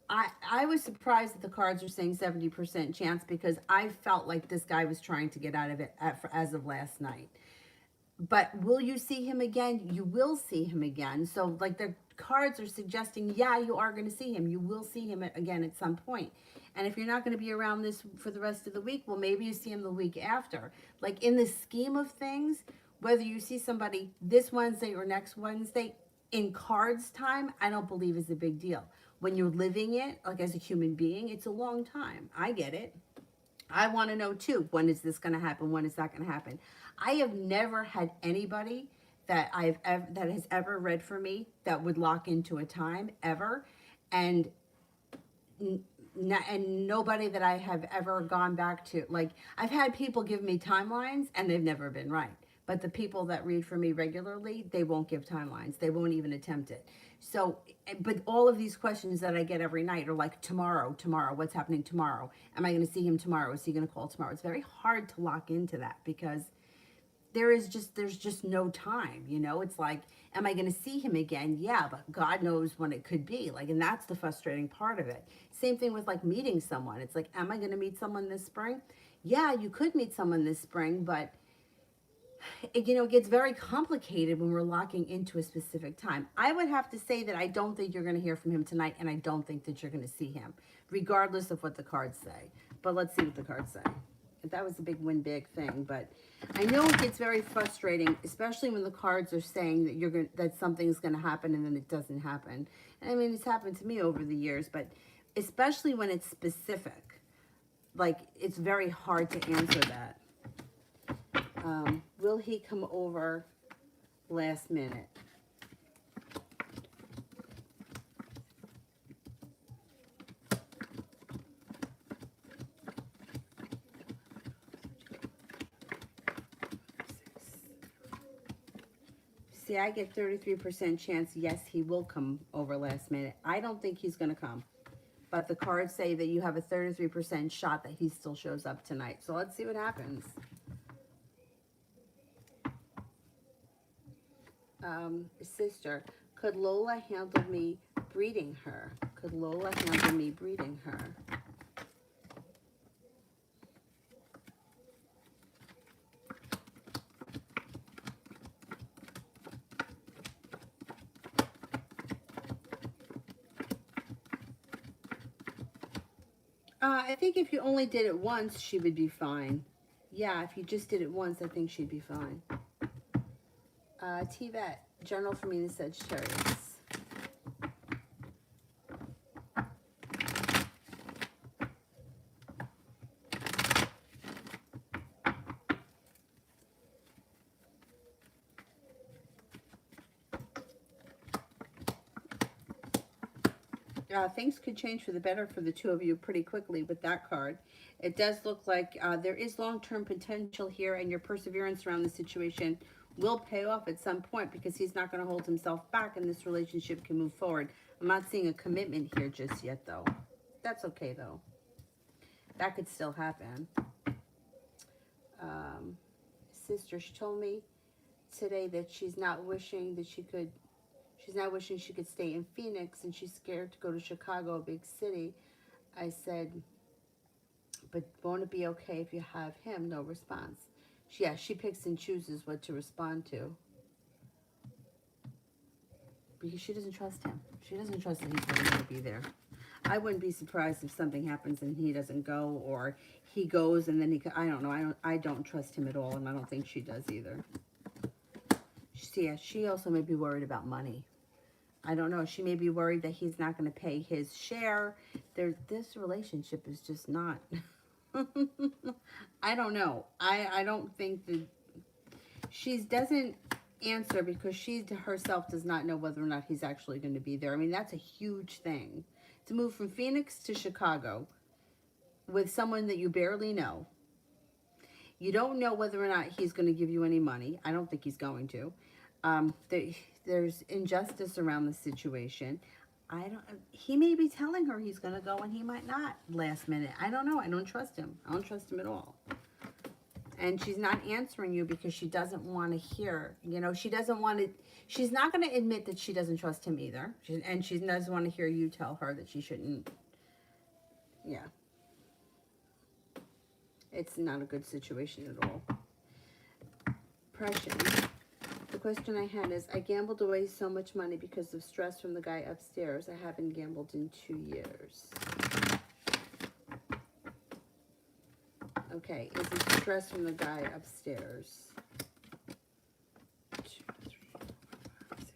S1: I was surprised that the cards are saying 70% chance, because I felt like this guy was trying to get out of it as of last night. But will you see him again? You will see him again. So like the cards are suggesting, yeah, you are going to see him. You will see him again at some point. And if you're not going to be around this for the rest of the week, well, maybe you see him the week after. Like in the scheme of things, whether you see somebody this Wednesday or next Wednesday, in cards time, I don't believe is a big deal. When you're living it, like as a human being, it's a long time. I get it. I want to know too, when is this going to happen? When is that going to happen? I have never had anybody that that has ever read for me that would lock into a time ever, and nobody that I have ever gone back to. Like, I've had people give me timelines and they've never been right. But the people that read for me regularly, they won't give timelines. They won't even attempt it. So, but all of these questions that I get every night are like, tomorrow, what's happening tomorrow? Am I going to see him tomorrow? Is he going to call tomorrow? It's very hard to lock into that, because there's just no time, you know? It's like, am I going to see him again? Yeah, but God knows when it could be. Like, and that's the frustrating part of it. Same thing with like meeting someone. It's like, am I going to meet someone this spring? Yeah, you could meet someone this spring, but it gets very complicated when we're locking into a specific time. I would have to say that I don't think you're going to hear from him tonight, and I don't think that you're going to see him, regardless of what the cards say. But let's see what the cards say. That was a big win big thing, but I know it gets very frustrating, especially when the cards are saying that that something's going to happen and then it doesn't happen. And I mean, it's happened to me over the years, but especially when it's specific, like it's very hard to answer that. Will he come over last minute? See, I get 33% chance, yes, he will come over last minute. I don't think he's going to come. But the cards say that you have a 33% shot that he still shows up tonight. So let's see what happens. Sister, could Lola handle me breeding her? Could Lola handle me breeding her? I think if you only did it once, she would be fine. Yeah, if you just did it once, I think she'd be fine. T-Vet, general for me, the Sagittarius. Things could change for the better for the two of you pretty quickly with that card. It does look like there is long-term potential here, and your perseverance around the situation will pay off at some point because he's not going to hold himself back and this relationship can move forward. I'm not seeing a commitment here just yet, though. That's okay, though. That could still happen. Sister, she told me today that she's not wishing she could stay in Phoenix, and she's scared to go to Chicago, a big city. I said, but won't it be okay if you have him? No response. She picks and chooses what to respond to. Because she doesn't trust him. She doesn't trust that he's really going to be there. I wouldn't be surprised if something happens and he doesn't go, or he goes and then I don't know. I don't trust him at all, and I don't think she does either. She also may be worried about money. I don't know. She may be worried that he's not going to pay his share. This relationship is just not. I don't know. I don't think that she doesn't answer because she herself does not know whether or not he's actually going to be there. I mean, that's a huge thing. To move from Phoenix to Chicago with someone that you barely know. You don't know whether or not he's going to give you any money. I don't think he's going to. There's injustice around the situation. He may be telling her he's going to go and he might not last minute. I don't know. I don't trust him. I don't trust him at all. And she's not answering you because she doesn't want to hear, she doesn't want to, she's not going to admit that she doesn't trust him either. And she doesn't want to hear you tell her that she shouldn't. Yeah. It's not a good situation at all. Depression. The question I had is, I gambled away so much money because of stress from the guy upstairs. I haven't gambled in 2 years. Okay, is it stress from the guy upstairs? 2, 3, 4, 5, 6,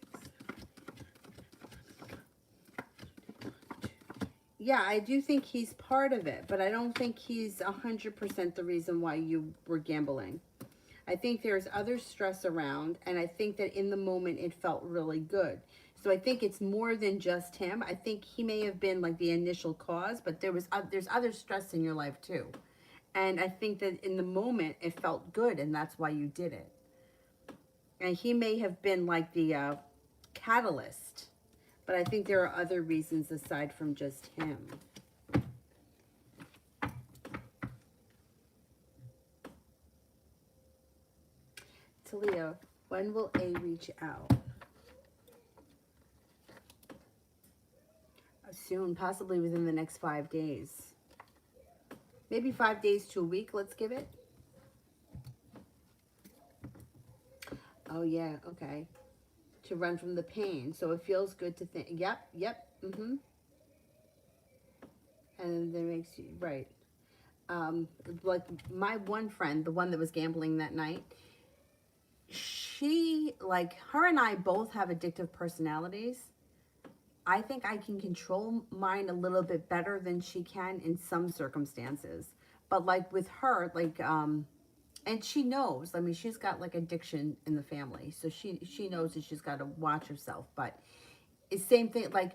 S1: 7, 8. Yeah, I do think he's part of it, but I don't think he's 100% the reason why you were gambling. I think there's other stress around, and I think that in the moment it felt really good. So I think it's more than just him. I think he may have been like the initial cause, but there's other stress in your life too. And I think that in the moment it felt good, and that's why you did it. And he may have been like the catalyst, but I think there are other reasons aside from just him. Talia, when will A reach out? Soon, possibly within the next 5 days. Maybe 5 days to a week, let's give it. Oh, yeah, okay. To run from the pain. So it feels good to think. Yep. And then it makes you, right. Like my one friend, the one that was gambling that night, her and I both have addictive personalities. I think I can control mine a little bit better than she can in some circumstances. But like with her, and she knows, I mean, she's got like addiction in the family. So she knows that she's got to watch herself. But it's same thing, like,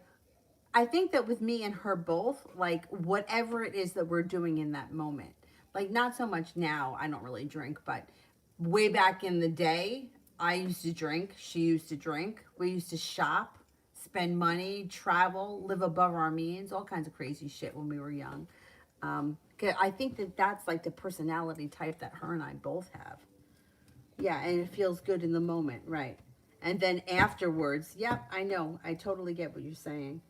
S1: I think that with me and her both, like whatever it is that we're doing in that moment, like not so much now, I don't really drink, but way back in the day,
S2: I used to drink. She used to drink. We used to shop, spend money, travel, live above our means, all kinds of crazy shit when we were young. 'Cause I think that that's like the personality type that her and I both have. Yeah, and it feels good in the moment, right? And then afterwards, yep, I know. I totally get what you're saying.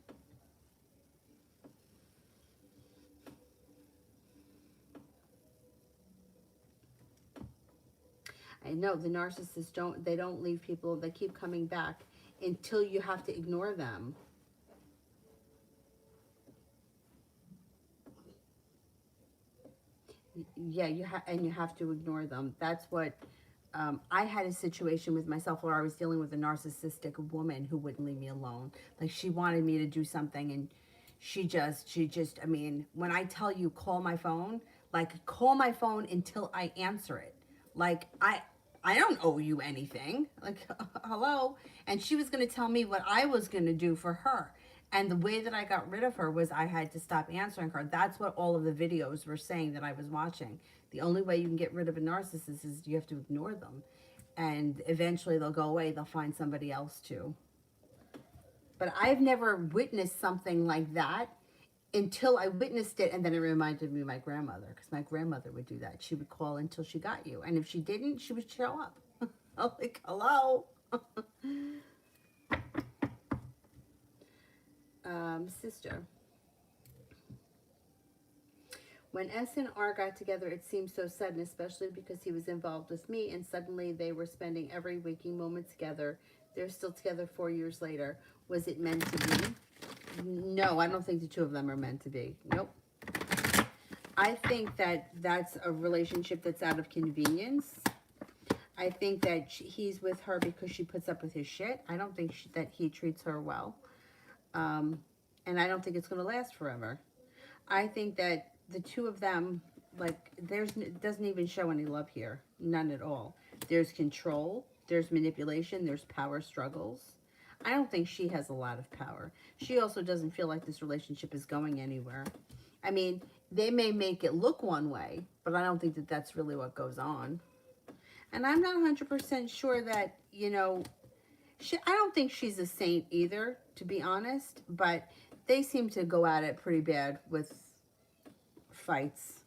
S2: I know the narcissists don't leave people, they keep coming back until you have to ignore them. Yeah, you have to ignore them. That's what I had a situation with myself where I was dealing with a narcissistic woman who wouldn't leave me alone. Like she wanted me to do something, and she just. I mean, when I tell you call my phone, like call my phone until I answer it. Like I don't owe you anything. Like hello, and she was gonna tell me what I was gonna do for her. And the way that I got rid of her was I had to stop answering her. That's what all of the videos were saying that I was watching. The only way you can get rid of a narcissist is you have to ignore them. And eventually they'll go away. They'll find somebody else too. But I've never witnessed something like that until I witnessed it. And then it reminded me of my grandmother. Because my grandmother would do that. She would call until she got you. And if she didn't, she would show up. I was like, hello? Sister. When S and R got together, it seemed so sudden, especially because he was involved with me, and suddenly they were spending every waking moment together. They're still together 4 years later. Was it meant to be? No, I don't think the two of them are meant to be. Nope. I think that that's a relationship that's out of convenience. I think that he's with her because she puts up with his shit. I don't think that he treats her well. And I don't think it's going to last forever. I think that the two of them, like, it doesn't even show any love here. None at all. There's control, there's manipulation, there's power struggles. I don't think she has a lot of power. She also doesn't feel like this relationship is going anywhere. I mean, they may make it look one way, but I don't think that that's really what goes on. And I'm not 100% sure that, I don't think she's a saint either, to be honest, but they seem to go at it pretty bad with fights.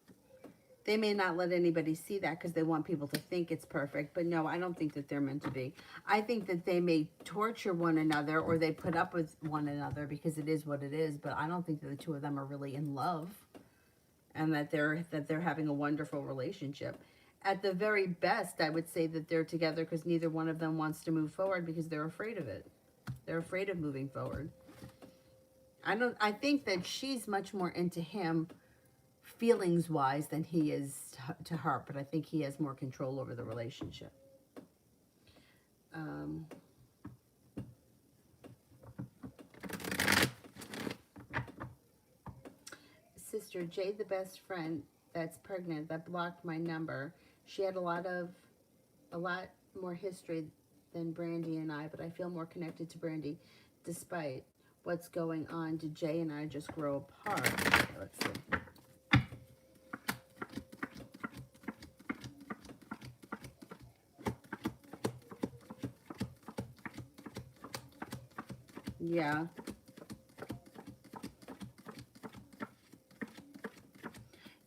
S2: They may not let anybody see that because they want people to think it's perfect, but no, I don't think that they're meant to be. I think that they may torture one another or they put up with one another because it is what it is, but I don't think that the two of them are really in love and that they're having a wonderful relationship. At the very best, I would say that they're together because neither one of them wants to move forward because they're afraid of it. They're afraid of moving forward. I think that she's much more into him feelings wise than he is to her, but I think he has more control over the relationship. Sister Jade, the best friend that's pregnant that blocked my number, she had a lot more history than Brandy and I, but I feel more connected to Brandy despite what's going on. Did Jay and I just grow apart? Okay, let's see. Yeah.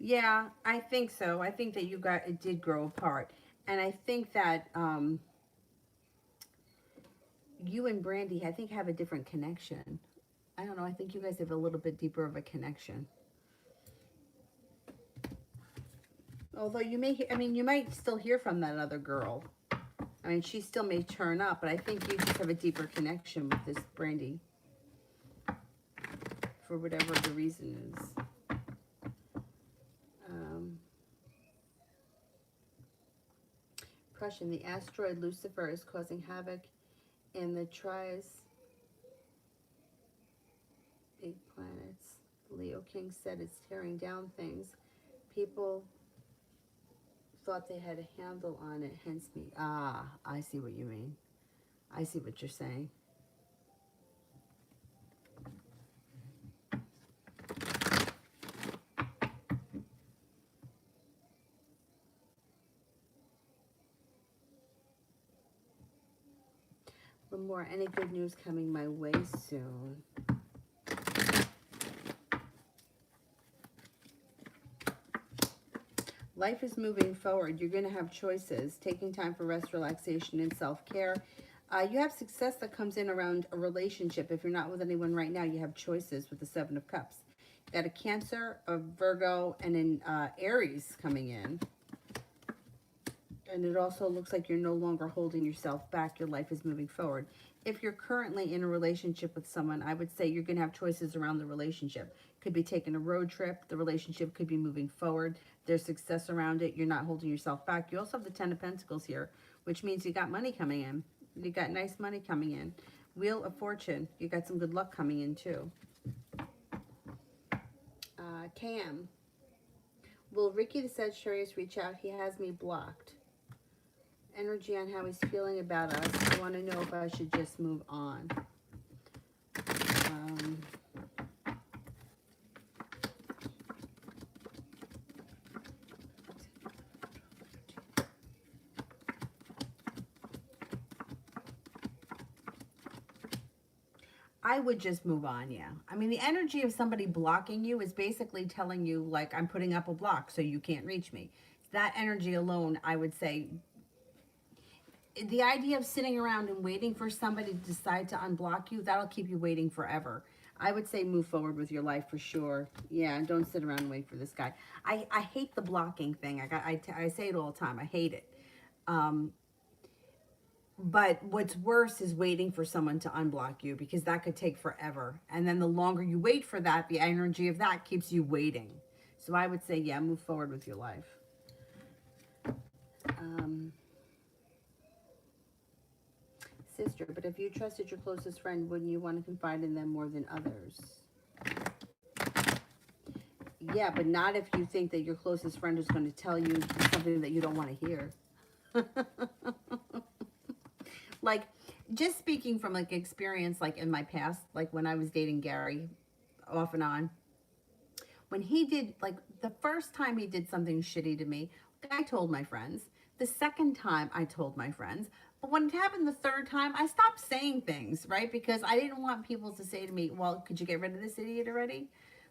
S2: Yeah, I think so. I think that it did grow apart. And I think that you and Brandy, I think, have a different connection. I don't know. I think you guys have a little bit deeper of a connection. Although you might still hear from that other girl. I mean, she still may turn up, but I think you just have a deeper connection with this Brandy. For whatever the reason is. Prussian, the asteroid Lucifer is causing havoc in the big planets. Leo King said it's tearing down things. People thought they had a handle on it, hence me. I see what you mean. I see what you're saying. little more. Any good news coming my way soon? Life is moving forward. You're going to have choices. Taking time for rest, relaxation, and self-care. You have success that comes in around a relationship. If you're not with anyone right now, you have choices with the Seven of Cups. You got a Cancer, a Virgo, and an Aries coming in. And it also looks like you're no longer holding yourself back. Your life is moving forward. If you're currently in a relationship with someone, I would say you're going to have choices around the relationship. Could be taking a road trip. The relationship could be moving forward. There's success around it. You're not holding yourself back. You also have the Ten of Pentacles here, which means you got money coming in. You got nice money coming in. Wheel of Fortune. You got some good luck coming in too. Cam. Will Ricky the Sagittarius reach out? He has me blocked. Energy on how he's feeling about us. I want to know if I should just move on.
S1: I would just move on, yeah. I mean, the energy of somebody blocking you is basically telling you, like, I'm putting up a block so you can't reach me. That energy alone, I would say, the idea of sitting around and waiting for somebody to decide to unblock you, that'll keep you waiting forever. I would say move forward with your life for sure. Yeah, don't sit around and wait for this guy. I hate the blocking thing. I say it all the time. I hate it. But what's worse is waiting for someone to unblock you, because that could take forever. And then the longer you wait for that, the energy of that keeps you waiting. So I would say, yeah, move forward with your life.
S2: Sister, but if you trusted your closest friend, wouldn't you want to confide in them more than others? Yeah, but not if you think that your closest friend is going to tell you something that you don't want to hear.
S1: Like, just speaking from, like, experience, like, in my past, like, when I was dating Gary, off and on, when he did, like, the first time he did something shitty to me, I told my friends. The second time, I told my friends. But when it happened the third time, I stopped saying things, right? Because I didn't want people to say to me, well, could you get rid of this idiot already?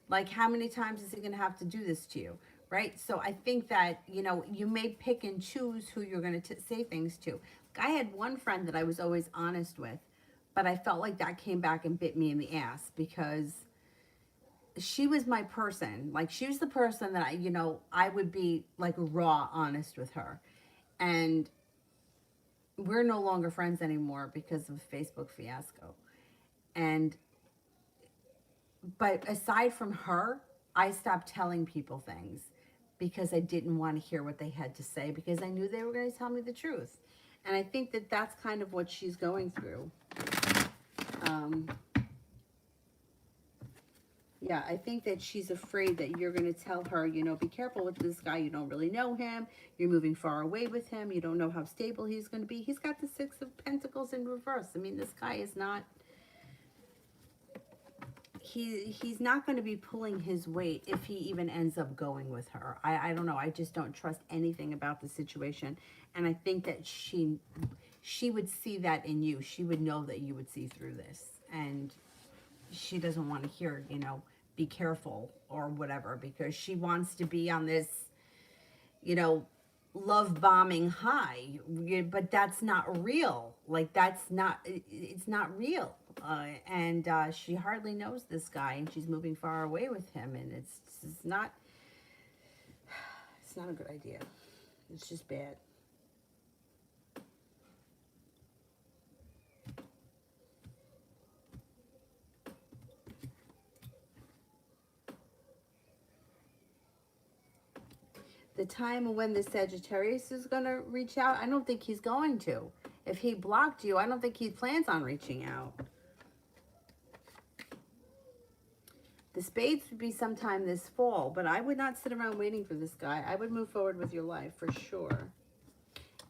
S1: Like, how many times is he going to have to do this to you? Right? So I think that, you know, you may pick and choose who you're going to say things to. I had one friend that I was always honest with, but I felt like that came back and bit me in the ass, because she was my person. Like, she was the person that I would be, like, raw honest with her. And we're no longer friends anymore because of Facebook fiasco. But aside from her, I stopped telling people things because I didn't want to hear what they had to say, because I knew they were going to tell me the truth. And I think that that's kind of what she's going through. Yeah, I think that she's afraid that you're going to tell her, you know, be careful with this guy. You don't really know him. You're moving far away with him. You don't know how stable he's going to be. He's got the Six of Pentacles in reverse. I mean, this guy is not... He's not going to be pulling his weight if he even ends up going with her. I don't know. I just don't trust anything about the situation. And I think that she would see that in you. She would know that you would see through this. And she doesn't want to hear, you know, be careful or whatever, because she wants to be on this, you know, love bombing high. But that's not real. Like, it's not real. And she hardly knows this guy, and she's moving far away with him, and it's not a good idea. It's just bad. The time when the Sagittarius is going to reach out, I don't think he's going to. If he blocked you, I don't think he plans on reaching out. The Spades would be sometime this fall, but I would not sit around waiting for this guy. I would move forward with your life for sure.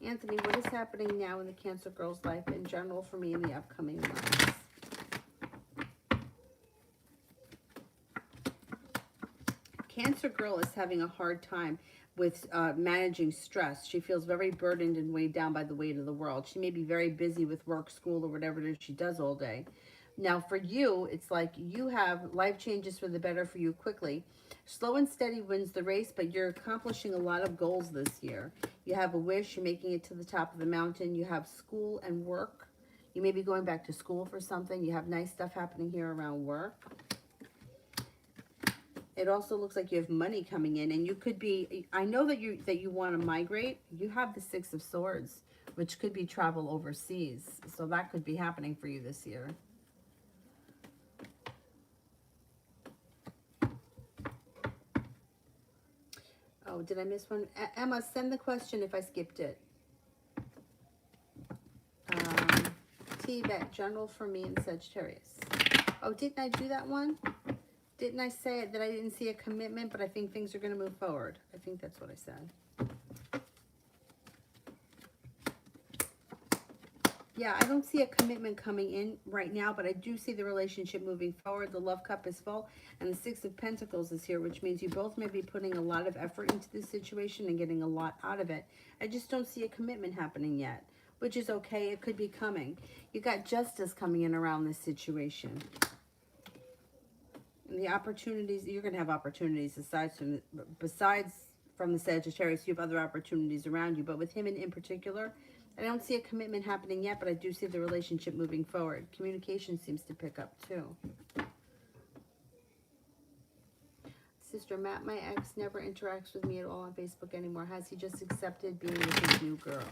S1: Anthony, what is happening now in the Cancer girl's life in general for me in the upcoming months? Cancer girl is having a hard time, with managing stress. She feels very burdened and weighed down by the weight of the world. She may be very busy with work, school, or whatever it is she does all day. Now, for you, it's like you have life changes for the better for you quickly. Slow and steady wins the race, but you're accomplishing a lot of goals this year. You have a wish, you're making it to the top of the mountain. You have school and work. You may be going back to school for something. You have nice stuff happening here around work. It also looks like you have money coming in, and you could be, I know that you want to migrate. You have the Six of Swords, which could be travel overseas. So that could be happening for you this year. Oh, did I miss one? Emma, send the question if I skipped it. T-Bet, general for me in Sagittarius. Oh, didn't I do that one? Didn't I say it that I didn't see a commitment, but I think things are going to move forward? I think that's what I said. Yeah, I don't see a commitment coming in right now, but I do see the relationship moving forward. The love cup is full, and the Six of Pentacles is here, which means you both may be putting a lot of effort into this situation and getting a lot out of it. I just don't see a commitment happening yet, which is okay. It could be coming. You got justice coming in around this situation. And the opportunities, you're going to have opportunities besides from the Sagittarius. You have other opportunities around you, but with him in particular, I don't see a commitment happening yet, but I do see the relationship moving forward. Communication seems to pick up too. Sister Matt, my ex never interacts with me at all on Facebook anymore. Has he just accepted being with his new girl?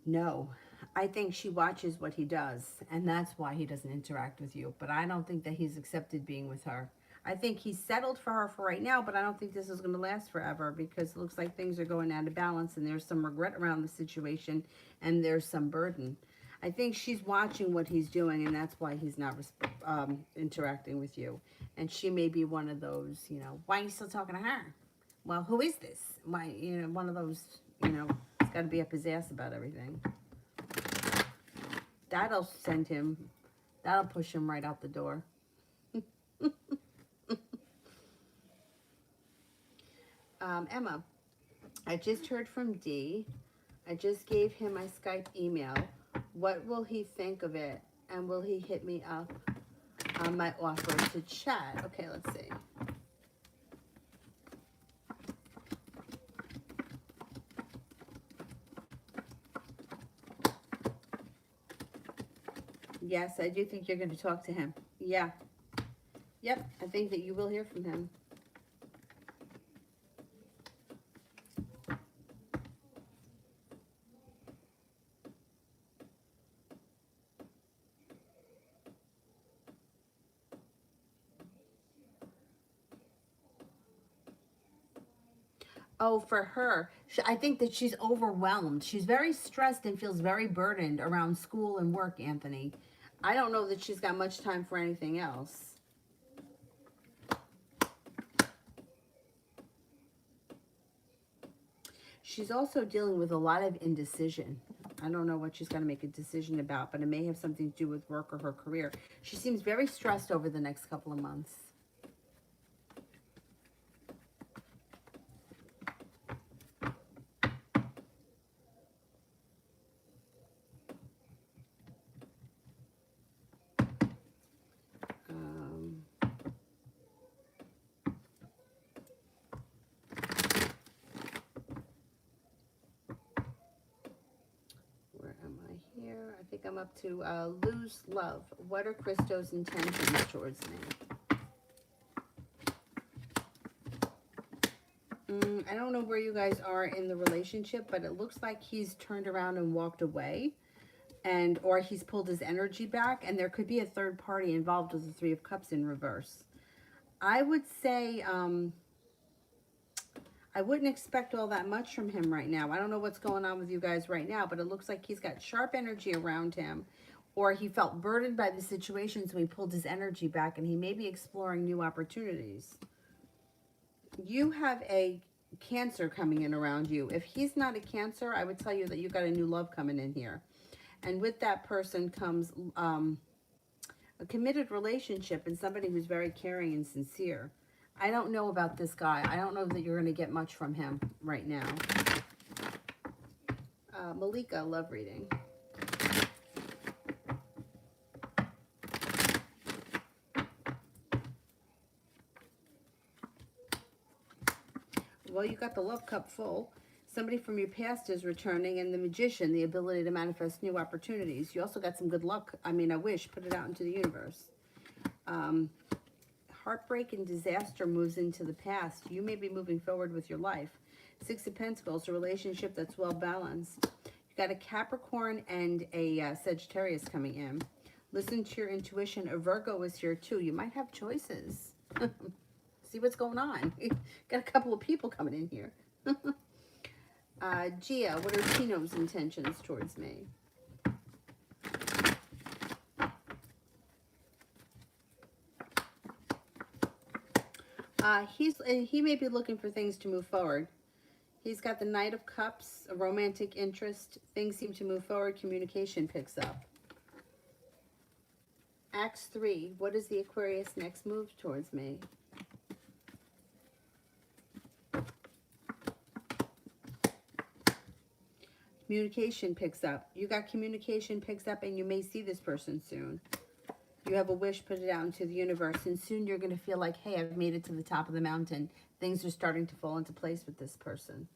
S1: No, I think she watches what he does, and that's why he doesn't interact with you. But I don't think that he's accepted being with her. I think he's settled for her for right now, but I don't think this is going to last forever because it looks like things are going out of balance, and there's some regret around the situation, and there's some burden. I think she's watching what he's doing, and that's why he's not interacting with you. And she may be one of those, you know, why are you still talking to her? Well, who is this? Why, you know, one of those, you know, he's got to be up his ass about everything. That'll send him, that'll push him right out the door. Emma, I just heard from D. I just gave him my Skype email. What will he think of it? And will he hit me up on my offer to chat? Okay, let's see. Yes, I do think you're going to talk to him. Yeah. Yep, I think that you will hear from him. Oh, for her, I think that she's overwhelmed. She's very stressed and feels very burdened around school and work, Anthony. I don't know that she's got much time for anything else. She's also dealing with a lot of indecision. I don't know what she's going to make a decision about, but it may have something to do with work or her career. She seems very stressed over the next couple of months. I think I'm up to lose love. What are Christo's intentions towards me? I don't know where you guys are in the relationship, but it looks like he's turned around and walked away, and or he's pulled his energy back, and there could be a third party involved with the Three of Cups in reverse. I would say I wouldn't expect all that much from him right now. I don't know what's going on with you guys right now, but it looks like he's got sharp energy around him, or he felt burdened by the situation, so he pulled his energy back, and he may be exploring new opportunities. You have a Cancer coming in around you. If he's not a Cancer, I would tell you that you got a new love coming in here. And with that person comes a committed relationship and somebody who's very caring and sincere. I don't know about this guy. I don't know that you're going to get much from him right now. Malika, love reading. Well, you got the love cup full. Somebody from your past is returning, and the Magician, the ability to manifest new opportunities. You also got some good luck. I mean, I wish. Put it out into the universe. Heartbreak and disaster moves into the past. You may be moving forward with your life. Six of Pentacles, a relationship that's well balanced. You got a Capricorn and a Sagittarius coming in. Listen to your intuition. A Virgo is here too. You might have choices. See what's going on. Got a couple of people coming in here. Gia, what are Tino's intentions towards me? He may be looking for things to move forward. He's got the Knight of Cups, a romantic interest. Things seem to move forward. Communication picks up. Acts 3. What is the Aquarius next move towards me? Communication picks up. You got communication picks up, and you may see this person soon. You have a wish, put it out into the universe, and soon you're going to feel like, hey, I've made it to the top of the mountain. Things are starting to fall into place with this person.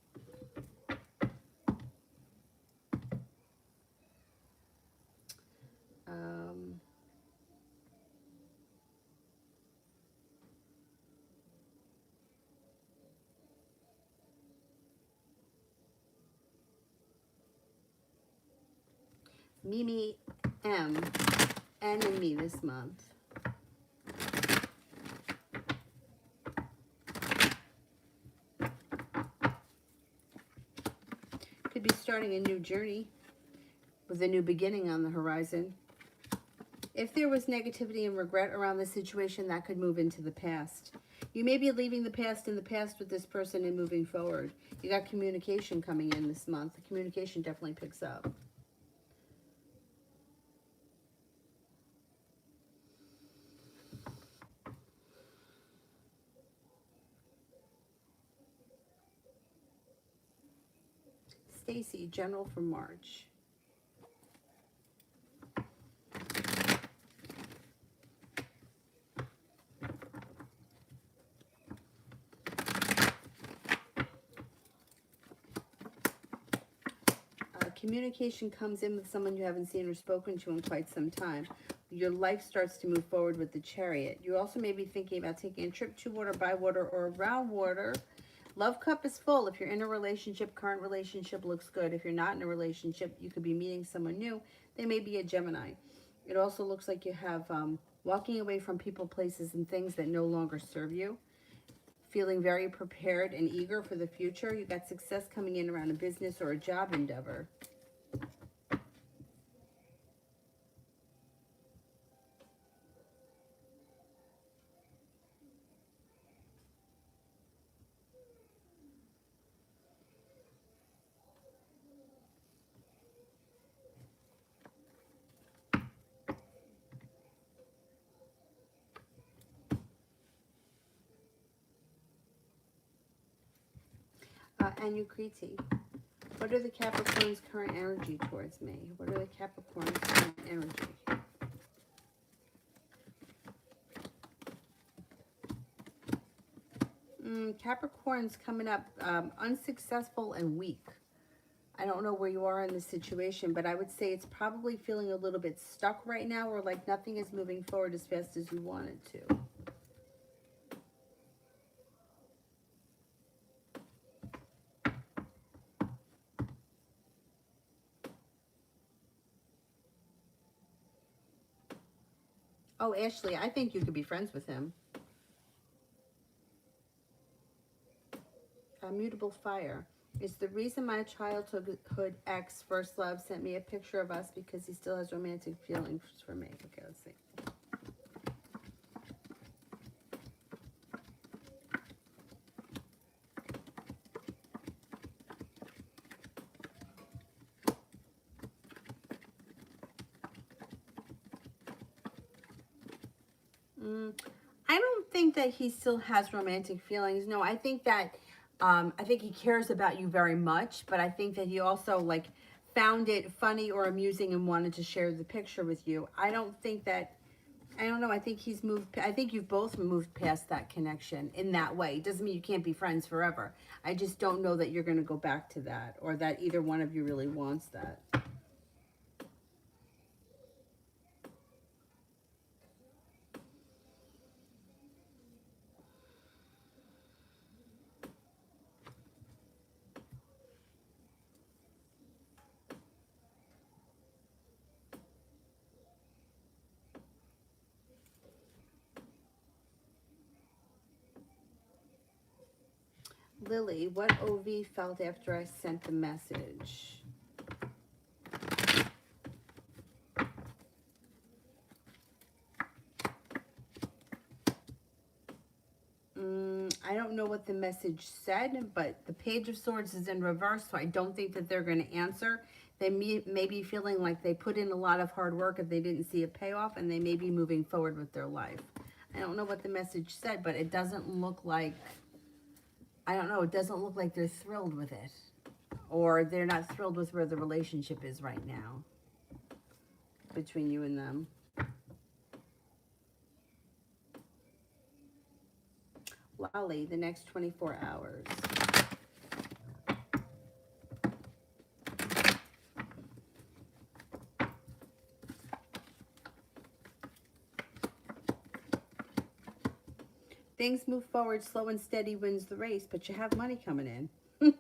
S1: Mimi M. N and me this month. Could be starting a new journey with a new beginning on the horizon. If there was negativity and regret around the situation, that could move into the past. You may be leaving the past in the past with this person and moving forward. You got communication coming in this month. The communication definitely picks up. Stacy, general for March. Communication comes in with someone you haven't seen or spoken to in quite some time. Your life starts to move forward with the Chariot. You also may be thinking about taking a trip to water, by water, or around water. Love cup is full. If you're in a relationship, current relationship looks good. If you're not in a relationship, you could be meeting someone new. They may be a Gemini. It also looks like you have walking away from people, places, and things that no longer serve you. Feeling very prepared and eager for the future. You got success coming in around a business or a job endeavor. Anukriti, what are the Capricorn's current energy towards me? What are the Capricorn's current energy? Capricorn's coming up unsuccessful and weak. I don't know where you are in this situation, but I would say it's probably feeling a little bit stuck right now, or like nothing is moving forward as fast as you want it to. Oh, Ashley, I think you could be friends with him. Mutable Fire. It's the reason my childhood ex, first love, sent me a picture of us because he still has romantic feelings for me. Okay, let's see. I don't think that he still has romantic feelings. No, I think he cares about you very much, but I think that he also like found it funny or amusing and wanted to share the picture with you. I don't know. I think he's moved. I think you've both moved past that connection in that way. It doesn't mean you can't be friends forever. I just don't know that you're going to go back to that or that either one of you really wants that. Lily, what OV felt after I sent the message? I don't know what the message said, but the Page of Swords is in reverse, so I don't think that they're going to answer. They may be feeling like they put in a lot of hard work if they didn't see a payoff, and they may be moving forward with their life. I don't know what the message said, but it doesn't look like, I don't know, it doesn't look like they're thrilled with it. Or they're not thrilled with where the relationship is right now between you and them. Lolly, the next 24 hours. Things move forward, slow and steady wins the race, but you have money coming in.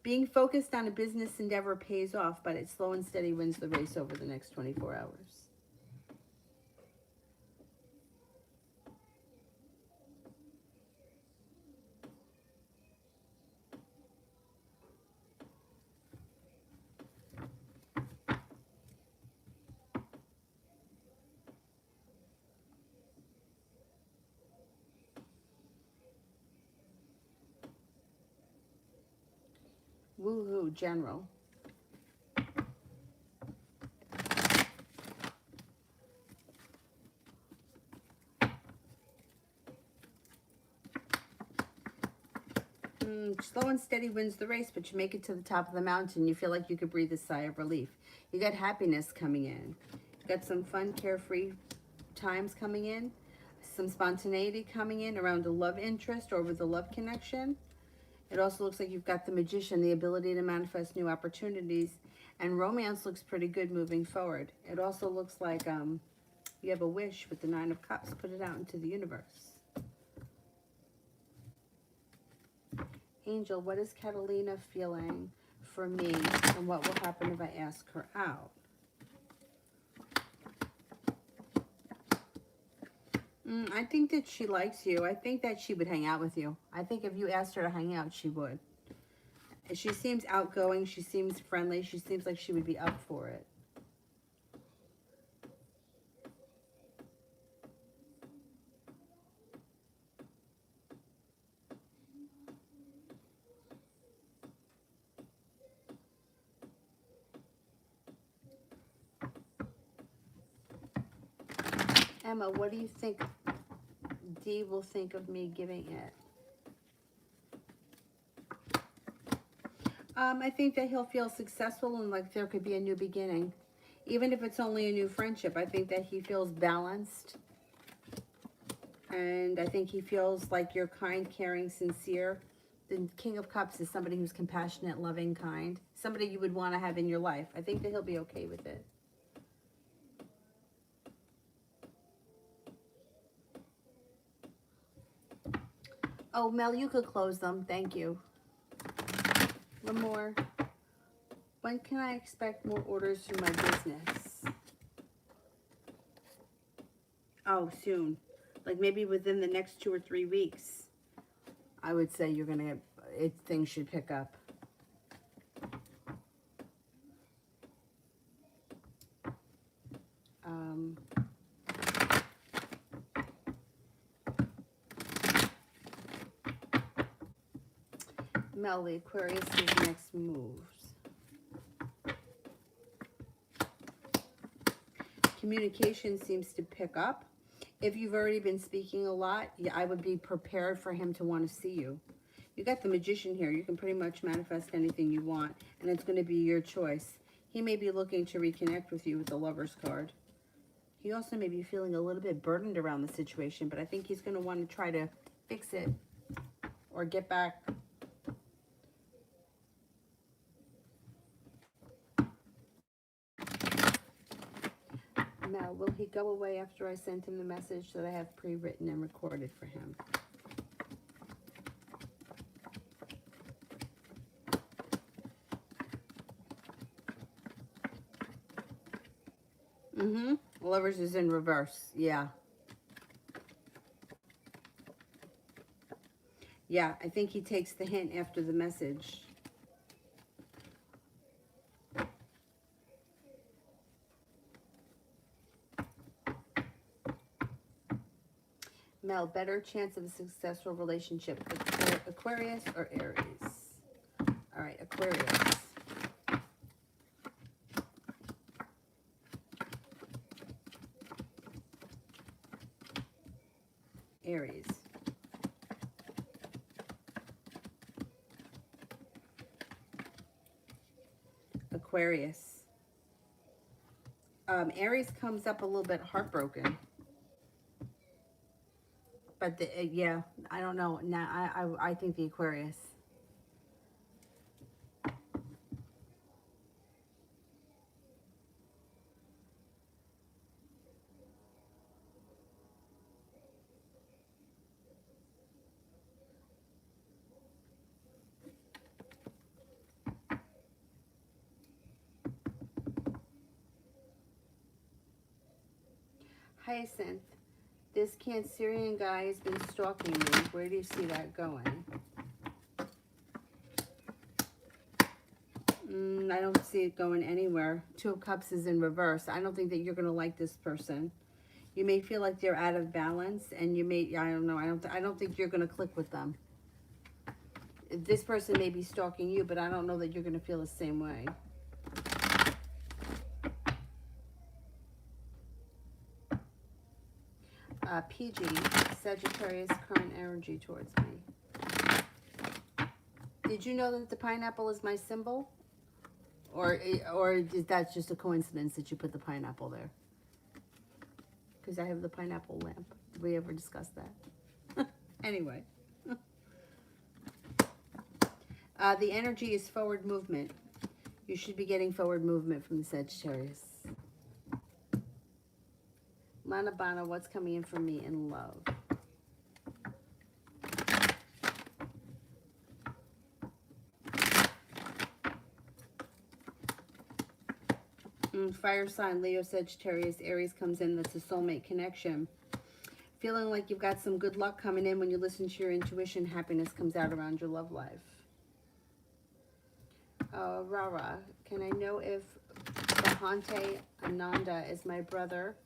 S1: Being focused on a business endeavor pays off, but it's slow and steady wins the race over the next 24 hours. Woohoo, General. Slow and steady wins the race, but you make it to the top of the mountain. You feel like you could breathe a sigh of relief. You got happiness coming in. You got some fun, carefree times coming in. Some spontaneity coming in around a love interest or with a love connection. It also looks like you've got the Magician, the ability to manifest new opportunities. And romance looks pretty good moving forward. It also looks like you have a wish with the Nine of Cups. Put it out into the universe. Angel, what is Catalina feeling for me? And what will happen if I ask her out? I think that she likes you. I think that she would hang out with you. I think if you asked her to hang out, she would. She seems outgoing. She seems friendly. She seems like she would be up for it. Emma, what do you think Dee will think of me giving it? I think that he'll feel successful and like there could be a new beginning. Even if it's only a new friendship, I think that he feels balanced. And I think he feels like you're kind, caring, sincere. The King of Cups is somebody who's compassionate, loving, kind. Somebody you would want to have in your life. I think that he'll be okay with it. Oh, Mel, you could close them. Thank you. One more. When can I expect more orders for my business? Oh, soon. Like maybe within the next 2 or 3 weeks. I would say you're going to, things should pick up. Mel, the Aquarius' next moves. Communication seems to pick up. If you've already been speaking a lot, yeah, I would be prepared for him to want to see you. You got the Magician here. You can pretty much manifest anything you want, and it's going to be your choice. He may be looking to reconnect with you with the Lover's card. He also may be feeling a little bit burdened around the situation, but I think he's going to want to try to fix it or get back. Now, will he go away after I sent him the message that I have pre-written and recorded for him? Lovers is in reverse. Yeah. Yeah, I think he takes the hint after the message. Mel, better chance of a successful relationship with Aquarius or Aries? All right, Aquarius. Aries. Aquarius. Aries comes up a little bit heartbroken. But yeah, I don't know. Now I think the Aquarius. Hyacinth. This Cancerian guy has been stalking me. Where do you see that going? I don't see it going anywhere. Two of Cups is in reverse. I don't think that you're going to like this person. You may feel like they're out of balance, and you may, I don't know, I don't think you're going to click with them. This person may be stalking you, but I don't know that you're going to feel the same way. PG, Sagittarius, current energy towards me. Did you know that the pineapple is my symbol? Or is that just a coincidence that you put the pineapple there? Because I have the pineapple lamp. Did we ever discuss that? Anyway. The energy is forward movement. You should be getting forward movement from the Sagittarius. Lana Bana, what's coming in for me in love? Fire sign, Leo, Sagittarius, Aries comes in. That's a soulmate connection. Feeling like you've got some good luck coming in when you listen to your intuition. Happiness comes out around your love life. Rara, can I know if Bahante Ananda is my brother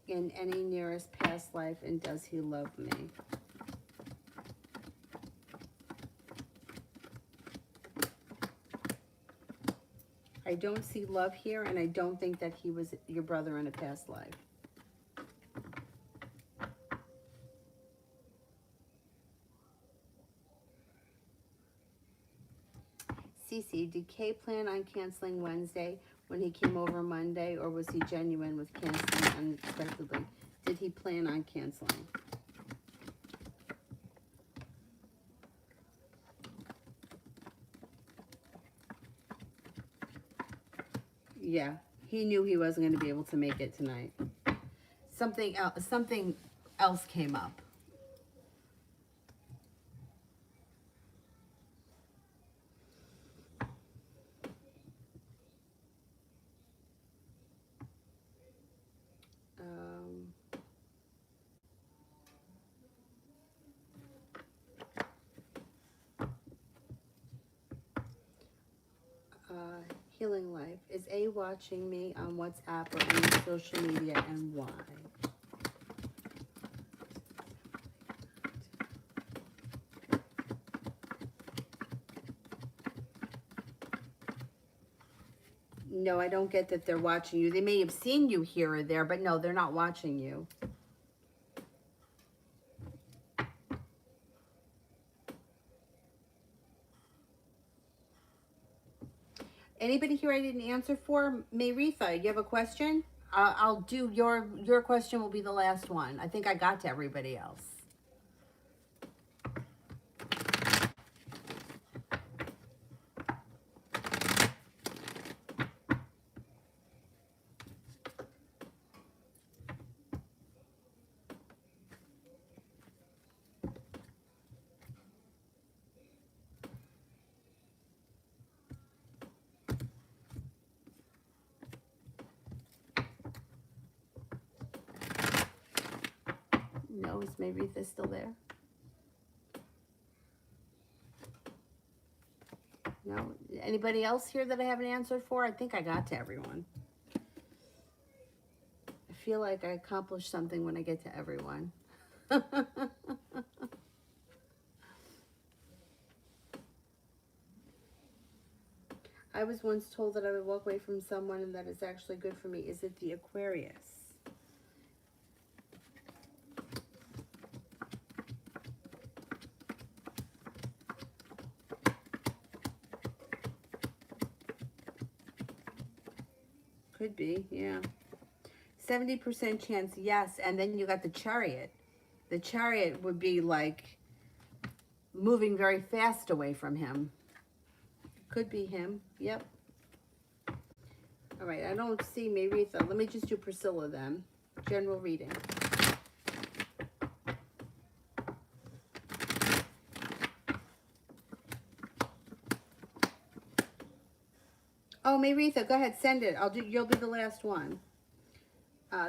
S1: in any nearest past life, and does he love me? I don't see love here, and I don't think that he was your brother in a past life. Cece, did Kay plan on canceling Wednesday when he came over Monday, or was he genuine with canceling unexpectedly? Did he plan on canceling? Yeah, he knew he wasn't going to be able to make it tonight. Something else came up. Healing Life. Is A watching me on WhatsApp or any social media, and why? No, I don't get that they're watching you. They may have seen you here or there, but no, they're not watching you. Anybody here I didn't answer for? Mayretha, you have a question? I'll do your question will be the last one. I think I got to everybody else. No, is Mayretha still there? No? Anybody else here that I haven't answered for? I think I got to everyone. I feel like I accomplished something when I get to everyone. I was once told that I would walk away from someone and that is actually good for me. Is it the Aquarius? Could be, yeah. 70% chance, yes. And then you got the Chariot. The Chariot would be like moving very fast away from him. Could be him, yep. All right, I don't see Mayretha. Let me just do Priscilla then. General reading. Oh, Mayretha, go ahead, send it. You'll be the last one.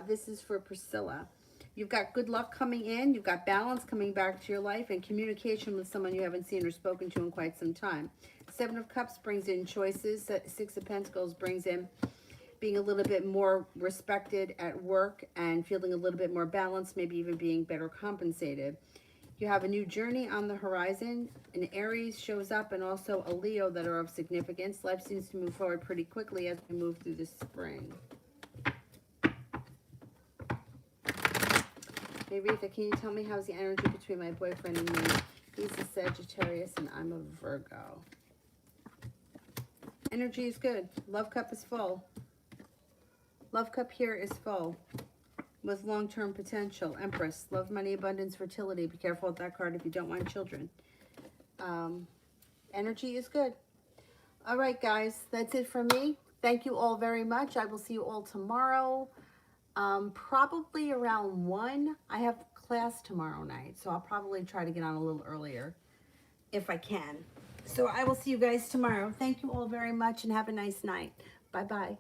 S1: This is for Priscilla. You've got good luck coming in. You've got balance coming back to your life and communication with someone you haven't seen or spoken to in quite some time. 7 of Cups brings in choices. 6 of Pentacles brings in being a little bit more respected at work and feeling a little bit more balanced, maybe even being better compensated. You have a new journey on the horizon. An Aries shows up and also a Leo that are of significance. Life seems to move forward pretty quickly as we move through the spring. Hey, Retha, can you tell me how's the energy between my boyfriend and me? He's a Sagittarius and I'm a Virgo. Energy is good. Love cup is full. Love cup here is full. With long-term potential. Empress. Love, money, abundance, fertility. Be careful with that card if you don't want children. Energy is good. All right, guys. That's it for me. Thank you all very much. I will see you all tomorrow. Probably around 1. I have class tomorrow night, so I'll probably try to get on a little earlier if I can. So I will see you guys tomorrow. Thank you all very much and have a nice night. Bye-bye.